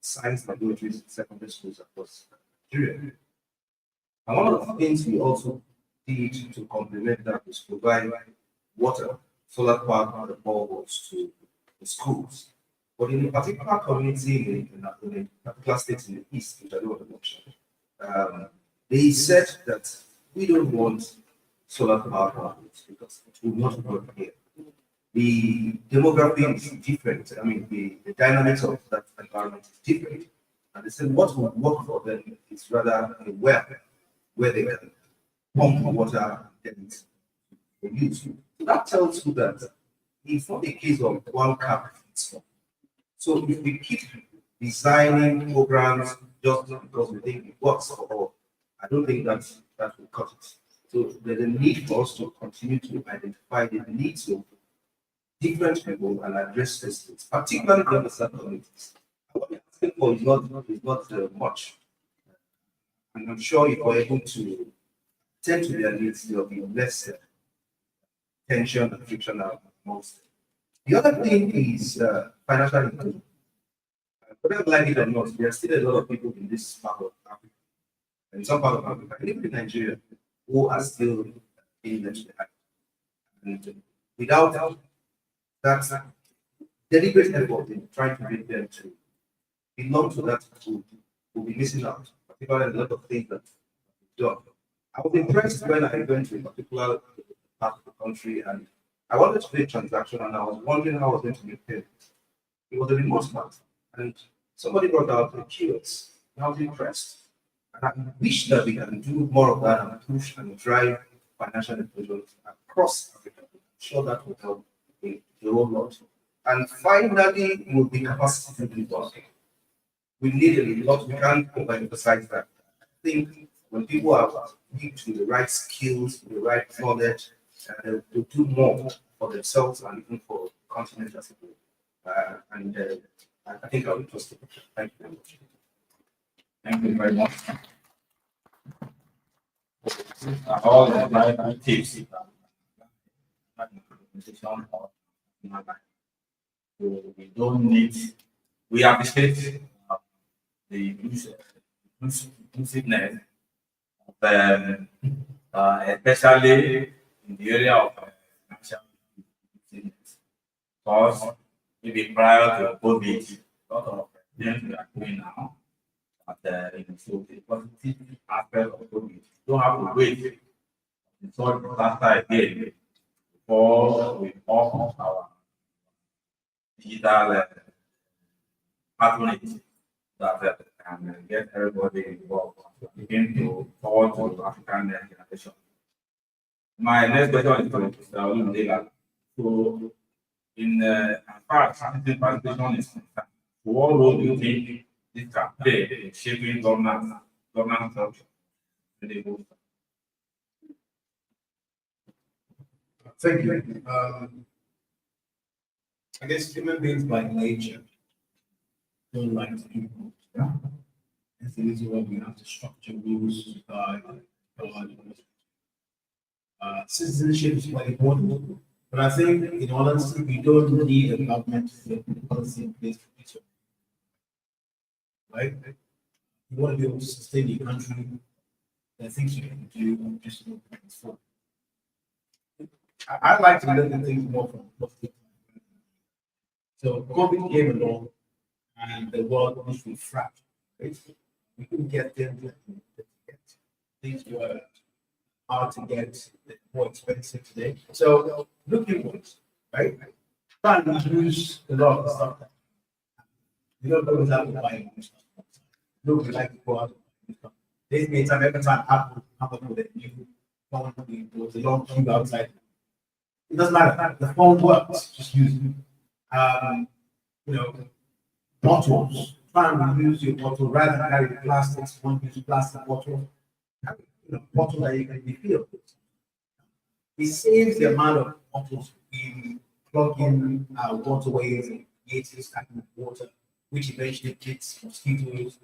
science laboratories in secondary schools across Nigeria. And one of the things we also did to complement that was provide water, solar power, and the boreholes to the schools. But in a particular community in a particular state in the east, which I don't want to mention, they said that we don't want solar power because it will not work here. The demography is different. I mean, the dynamics of that environment is different. And they said what would work for them is rather a well where they can pump water and use. So that tells you that it's not a case of one cap fits all. So if we keep designing programs just because we think it works for all, I don't think that will cut it. So there's a need for us to continue to identify the needs of different people and address these things, particularly the underserved communities. What we're asking for is not much. And I'm sure if we're able to tend to their needs, there will be less tension and friction amongst them. The other thing is financial inclusion. Whether like it or not, there are still a lot of people in this part of Africa, in some part of Africa, and even in Nigeria, who are still being left behind. And without that deliberate effort in trying to get them to belong to that group, will be missing out, particularly a lot of things that we've done. I was impressed when I went to a particular part of the country and I wanted to do a transaction and I was wondering how I was going to get paid. It was a remote part. And somebody brought out the keywords. I was impressed. And I wish that we can do more of that and push and drive financial inclusion across Africa. I'm sure that will help a whole lot. And finally, will be capacity building. We need a lot, we can't overemphasize that. I think when people are equipped with the right skills, the right knowledge, they'll do more for themselves and even for the continent as a whole. I think I'll just thank you very much. Thank you very much. All the life tips. We don't need, we appreciate the inclusiveness, especially in the area of financial inclusiveness. Because maybe prior to COVID, a lot of things we are doing now, but so the positive aspect of COVID, you don't have to wait until disaster again before we offer our digital patronage that can get everybody involved. Begin to forward to African generation. My next question is to Mr. Olumide. So, in as far as citizen participation is concerned, what role do you think this can play in shaping governance structure? Thank you. I guess human beings by nature don't like to do rules. Yeah? That's the reason why we have to structure rules to guide. Citizenship is quite important, but I think, in all honesty, we don't need a government to put the policy in place for each of them. Right? You want to be able to sustain the country, there are things you can do just to forward. I like to look at things more from a positive. So COVID came along and the world literally fractured. Right? We couldn't get them to get. Things were hard to get, more expensive today. So look inwards, right? Try and use a lot of the stuff that you don't always have to buy new stuff. Look, we like to go out and buy new stuff. There's been time every time Apple come up with a new phone, there was a long queue outside. It doesn't matter. The phone works. Just use it. Bottles. Try and reuse your bottle rather than carry plastics. One use plastic bottle. Bottle that you can refill. It saves the amount of bottles we plug in our waterways and creating stagnant water, which eventually gets mosquitoes.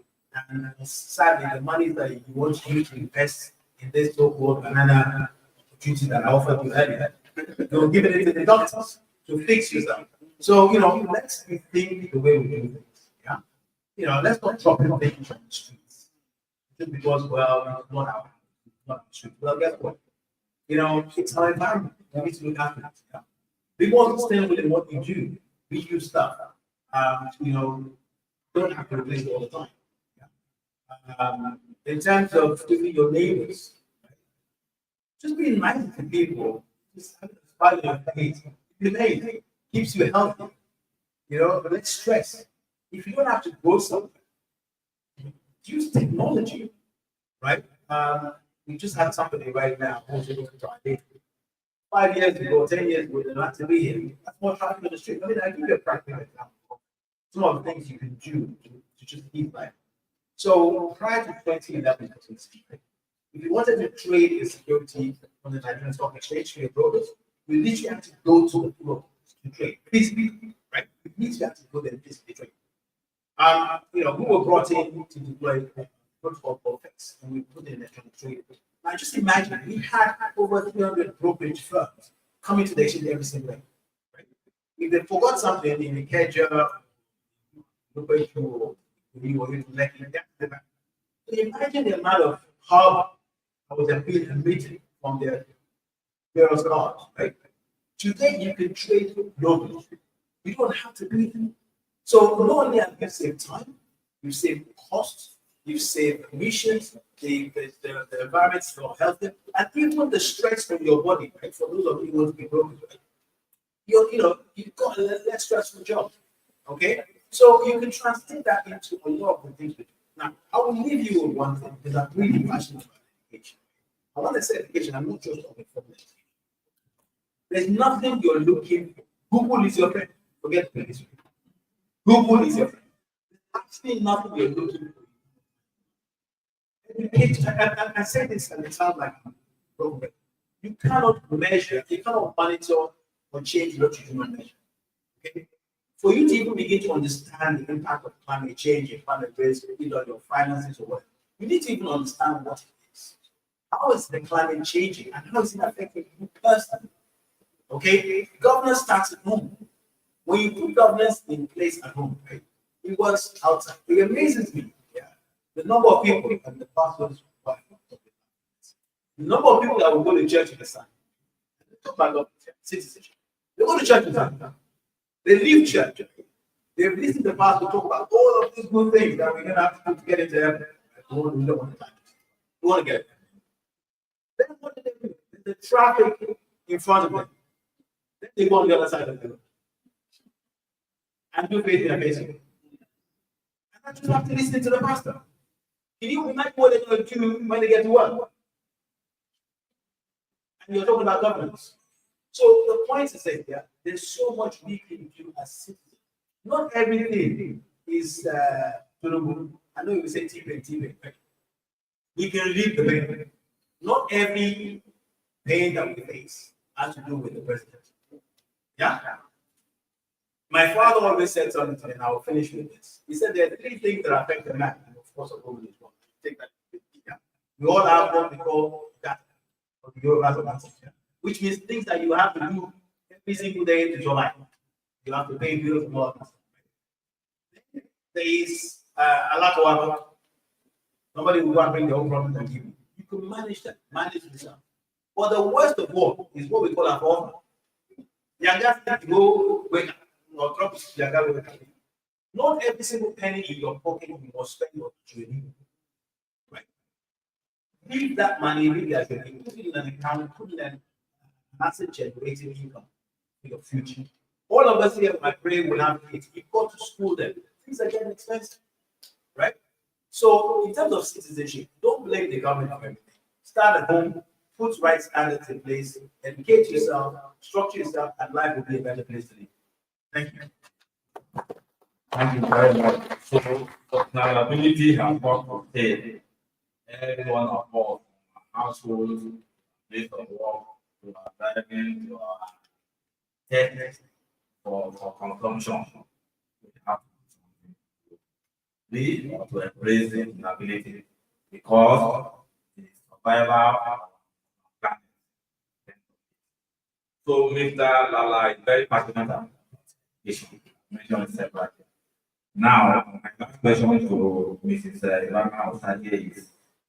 And sadly, the money that you want to use to invest in this so-called banana opportunity that I offered you earlier, you're giving it to the doctors to fix yourself. So, let's rethink the way we do things. Yeah. Let's not drop things on the streets. Just because, well, it's not our street. Well, guess what? It's our environment. We need to look after it. Yeah? Be more sustainable in what you do. We use stuff. Don't have to replace it all the time. Yeah? In terms of giving your neighbors, just being nice to people, just having a smile on your face, it keeps you healthy. But let's stress. If you don't have to go somewhere, use technology, right? We just had somebody right now who's able to drive 5 years ago, 10 years ago, they don't have to be here. That's more traffic on the street. I give you a practical example. Some of the things you can do to just keep life. So prior to 2011, if you wanted to trade in security on the Nigerian Stock Exchange to your brokers, you literally have to go to the broker to trade. Physically, right? You literally have to go there and physically trade. We were brought in to deploy protocol perfects, and we put in electronic trading. Now just imagine we had over 300 brokerage firms coming to the exchange every single day. Right? If they forgot something in the Keja, imagine the amount of hub that was being emitted from their various cards, right? Today you can trade globally. You don't have to do anything. So not only have you saved time, you save costs, you save emissions, the environment's more healthy, and even the stress from your body, right? For those of you who want to be broken, right? You've got a less stressful job. Okay? So you can translate that into a lot of the things we do. Now, I will leave you with one thing because I'm really passionate about education. I want to say education, I'm not just talking for education. There's nothing you're looking for. Google is your friend. Forget this. Google is your friend. There's actually nothing you're looking for. I say this and it sounds like broken. You cannot measure, you cannot monitor or change what you do not measure. Okay? For you to even begin to understand the impact of climate change and climate risk, either your finances or what, you need to even understand what it is. How is the climate changing and how is it affecting you personally? Okay, governance starts at home. When you put governance in place at home, right, it works outside. It amazes me. Yeah, the number of people and the pastors. The number of people that will go to church in the sun. Talk about citizenship. They go to church in the sun. They leave church. They listen to the pastor talk about all of these good things that we're gonna have to do to get into heaven. We don't want to time. We want to get it. Then what do they do? The traffic in front of them. Then they go on the other side of the road. And do faith in their face. And I just have to listen to the pastor. Can you imagine what they're going to do when they get to work? And you're talking about governance. So the point is that there's so much we can do as citizens. Not everything is I know you say TV, right? We can read the pain. Not every pain that we face has to do with the president. Yeah? My father always said something, and I'll finish with this. He said there are three things that affect a man, and of course, a woman is one. Take that. Yeah. We all have what we call that, which means things that you have to do every single day into your life. You have to pay bills and all that. There is a lot of other. Somebody will go and bring their own problems and give you. You can manage that, manage yourself. But the worst of all is what we call a offer. You just have to go wake up or drop it. Not every single penny in your pocket you must spend on training. Right? Leave that money, leave that money, put it in an account, put it in an asset generating income for your future. All of us here, I pray, will have kids. You go to school then. Things are getting expensive. Right? So, in terms of citizenship, don't blame the government for everything. Start at home, put right standards in place, educate yourself, structure yourself, and life will be a better place to live. Thank you. Thank you very much. So, sustainability has got to stay. Every one of us, households, place of work, to our driving, to our tech, for consumption. We have to be or to embrace sustainability because the survival of our planet. So, Mr. Lala is very passionate about issue. Mentioned separately. Now, my last question to Mrs. Ivana Osage is,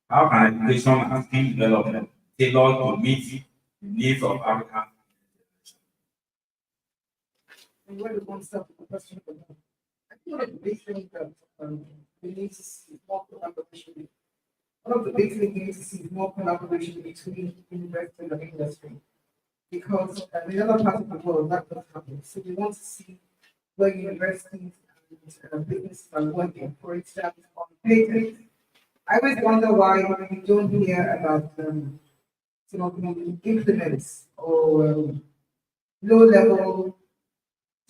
how can education and skill development tailor to meet the needs of African And what is one step of the question? I think one of the big things that we need to see is more collaboration. One of the big things we need to see is more collaboration between university and industry. Because in other parts of the world, that doesn't happen. So we want to see where universities and businesses are working, for instance, on patents. I always wonder why we don't hear about some of the implements or low-level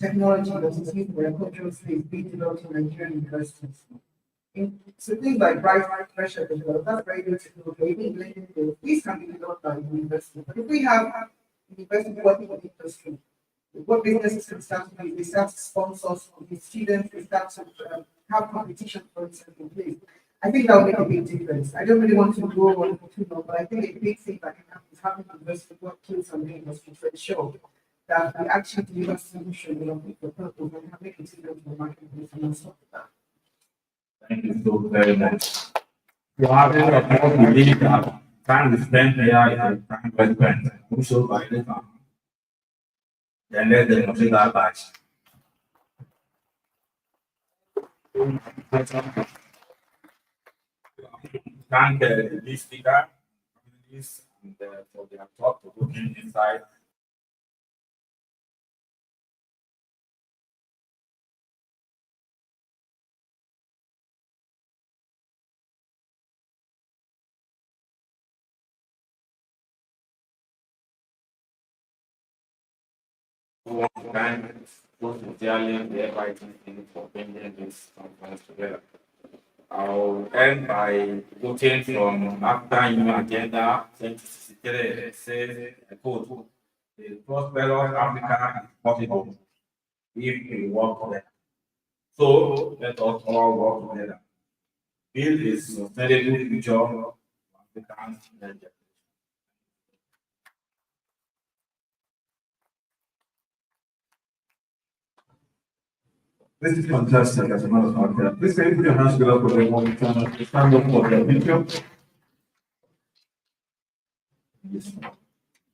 technology that is used in the agricultural space being developed in Nigerian universities. So things like bright pressure development, that's very good to know. Even blending fields, these can be developed by the university. But if we have university working with industry, what businesses can start to do, they start to sponsor the students, they start to have competition, for instance, in place. I think that will make a big difference. I don't really want to go on too long, but I think a big thing that can happen is having university work close on the industry to ensure that we actually deliver solution, the purpose and make it easier to the marketplace and stuff like that. Thank you so very much. So having a more belief that time we spend here is a time well spent. Also by the time. Then let them consider that back. Thank the lead speaker, and for their talk to looking inside once again, so sincerely the FITC for bringing this conference together. I'll end by quoting from after your agenda 2063. It says, I quote, the prosperous Africa is possible if we work together. So let us all work together. Build a sustainable future for Africans and their This is fantastic as a matter of fact. Please can you put your hands together for the moment to stand up for the picture? Yes.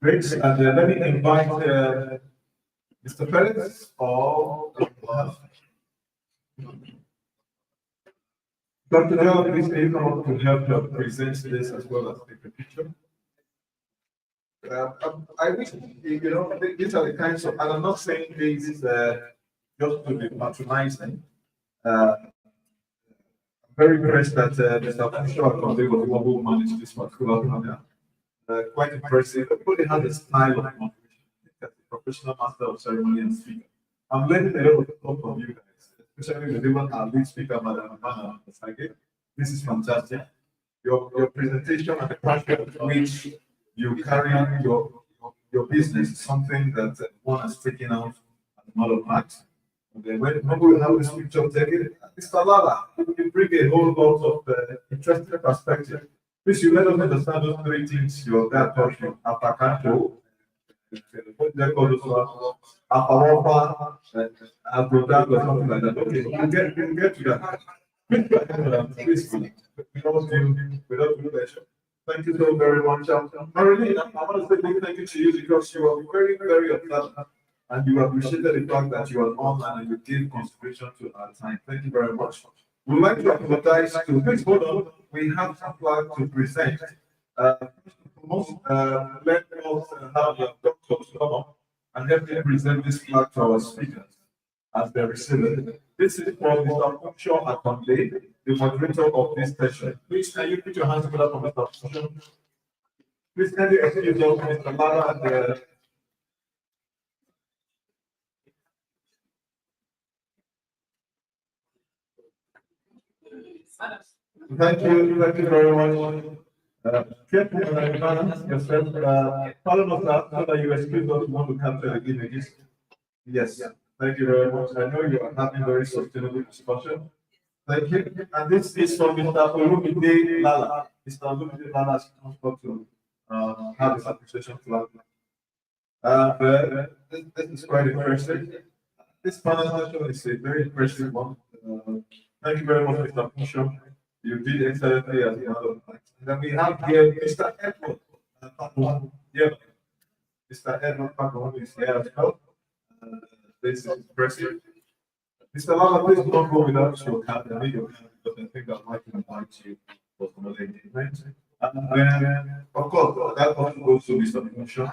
Great, and let me invite Mr. Felix or Dr. John, please can you come up to help present this as well as take the picture? I wish, these are the kinds of, and I'm not saying this just to be patronizing. I'm very impressed that Mr. Funshaw was the one who managed this particular program. Quite impressive. Everybody has a style of motivation. As a professional master of ceremony and speaker. I'm learning a lot of stuff from you guys, especially with even our lead speaker, Madam Anna Osage. This is fantastic. Your presentation and the passion with which you carry your business is something that one has taken out as a matter of fact. When we have this picture taken, Mr. Lala, you bring a whole lot of interesting perspective. Please, you let us understand those three things your dad taught you. Apakanto, Apawopa, Apodag or something like that. Okay, we'll get to that. Please, without due pleasure. Thank you so very much. Marilyn, I want to say big thank you to you because you are very, very observant and you appreciated the fact that you are online and you gave consideration to our time. Thank you very much. We'd like to apologize to please hold on. We have some flag to present. Let us have the doctors come up and help me present this flag to our speakers as they receive it. This is for Mr. Funshaw Akonde, the moderator of this session. Please, can you put your hands together for Mr. Funshaw? Please, can you excuse us, Mr. Lara and Thank you very much. Careful and yourself. Follow us up so that you excuse us want to capture the images. Yes, thank you very much. I know you are having very sustainable discussion. Thank you. And this is from Mr. Olumide Lala. Mr. Olumide Lala has come up to have his appreciation flag. This is quite interesting. This panel session is a very impressive one. Thank you very much, Mr. Funshaw. You did excellently as well. And then we have here Mr. Edward Pakwan. Yeah, Mr. Edward Pakwan is here as well. This is impressive. Mr. Lala, please don't go without your card. I need your card because I think I'd like to invite you for some other engagement. And then, of course, that also goes to Mr. Funshaw.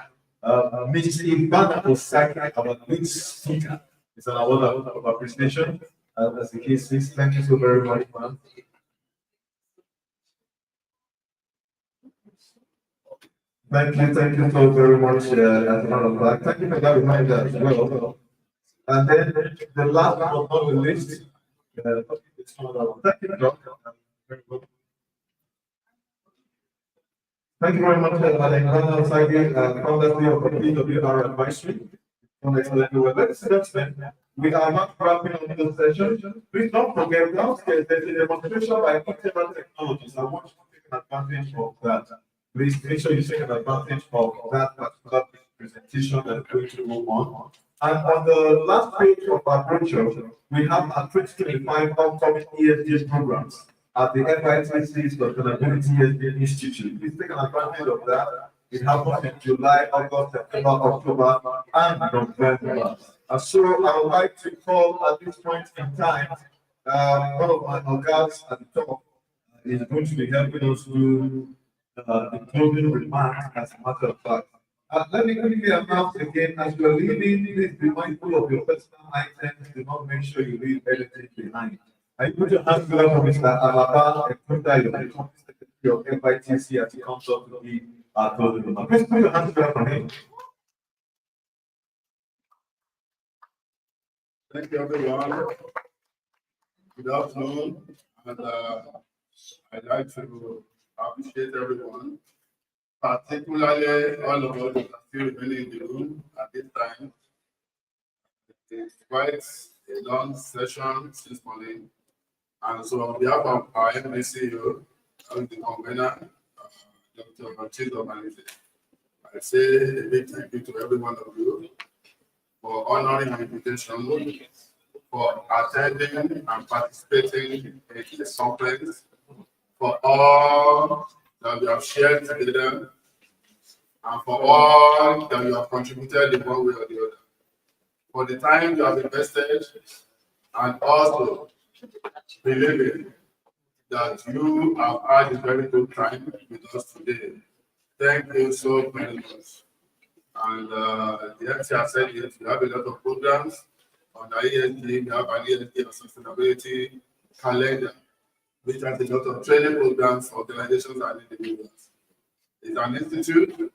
Mrs. Ivana Osaka, our lead speaker, is an award of appreciation. As the case is, thank you so very much, ma'am. Thank you so very much, as a matter of fact. Thank you for that reminder as well. And then the last but not the least, thank you, Doc. Very good. Thank you very much, Alexander Osage, founder of the PWR Advisory. Ladies and gentlemen, we are not wrapping up the session. Please don't forget, downstairs there's a demonstration by Optimal Technologies. I want you to take an advantage of that. Please make sure you take an advantage of that particular presentation that is going to move on. And on the last page of our brochure, we have our 2025 upcoming ESG programs at the FITC Sustainability ESG Institute. Please take an advantage of that. It happens in July, August, September, October, and November. And so I would like to call at this point in time, one of my organs at the top is going to be helping us do the closing remarks as a matter of fact. Let me quickly announce again, as you are leaving, please be mindful of your personal items. Do not make sure you leave anything behind. I put your hands together for Mr. Alaba, a Secretary of FITC as he comes up to be closing remarks. Please put your hands together for him. Thank you, everyone. Good afternoon. And I'd like to appreciate everyone, particularly all of us that are still remaining in the room at this time. It's quite a long session since morning. And so on behalf of our MDCU, and the convener, Dr. Chido Manise, I say a big thank you to every one of you for honoring our invitation, for attending and participating in this conference, for all that we have shared together, and for all that you have contributed in one way or the other. For the time you have invested, and also believing that you have had a very good time with us today. Thank you so very much. And the MC has said it, we have a lot of programs on the ESG, we have an ESG and sustainability calendar, which has a lot of training programs for organizations and individuals. It's an institute,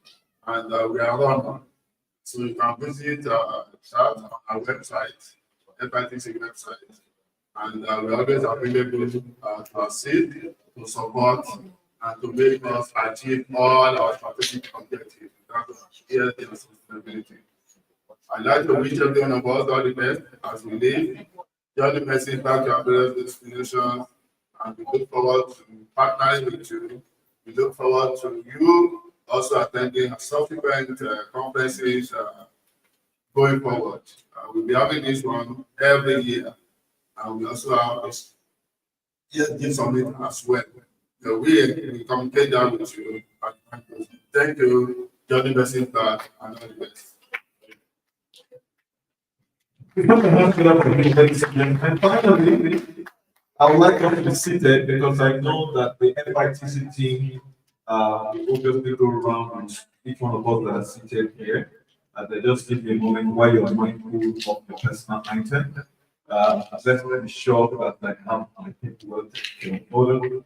and we are run. So you can visit that on our website, FITC website, and we're always available to assist, to support, and to make us achieve all our strategic objectives in terms of ESG and sustainability. I'd like to wish every one of us all the best as we live. Join the message back to our various destinations, and we look forward to partnering with you. We look forward to you also attending subsequent conferences going forward. We'll be having this one every year, and we also have this ESG summit as well. So we communicate that with you. Thank you. Join the message back, and all the best. And finally, I would like us to be seated because I know that the FITC team will obviously go around with each one of us that are seated here. And they just give me a moment while you're mindful of your personal item. Let's be sure that I have my paperwork in order.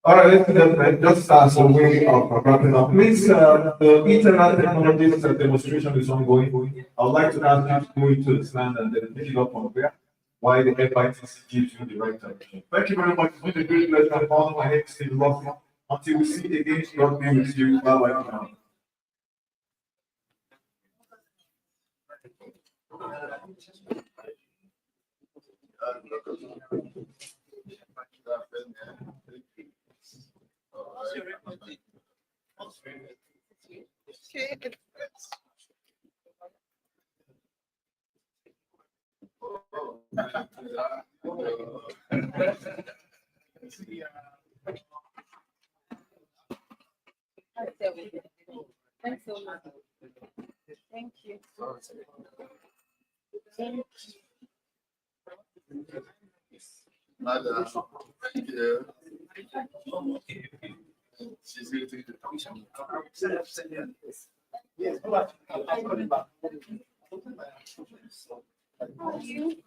All right, ladies and gentlemen, just as a way of wrapping up, please, the internal technologies demonstration is ongoing. I would like to ask you to go into the stand and then pick it up from there while the FITC gives you the right direction. Thank you very much. It's been a great pleasure. My name is Steve Lofty. Until we see again, God be with you. Bye bye for now. Thanks so much. Thank you. Madam, thank you. She's going to take the function. Yes. Thank you.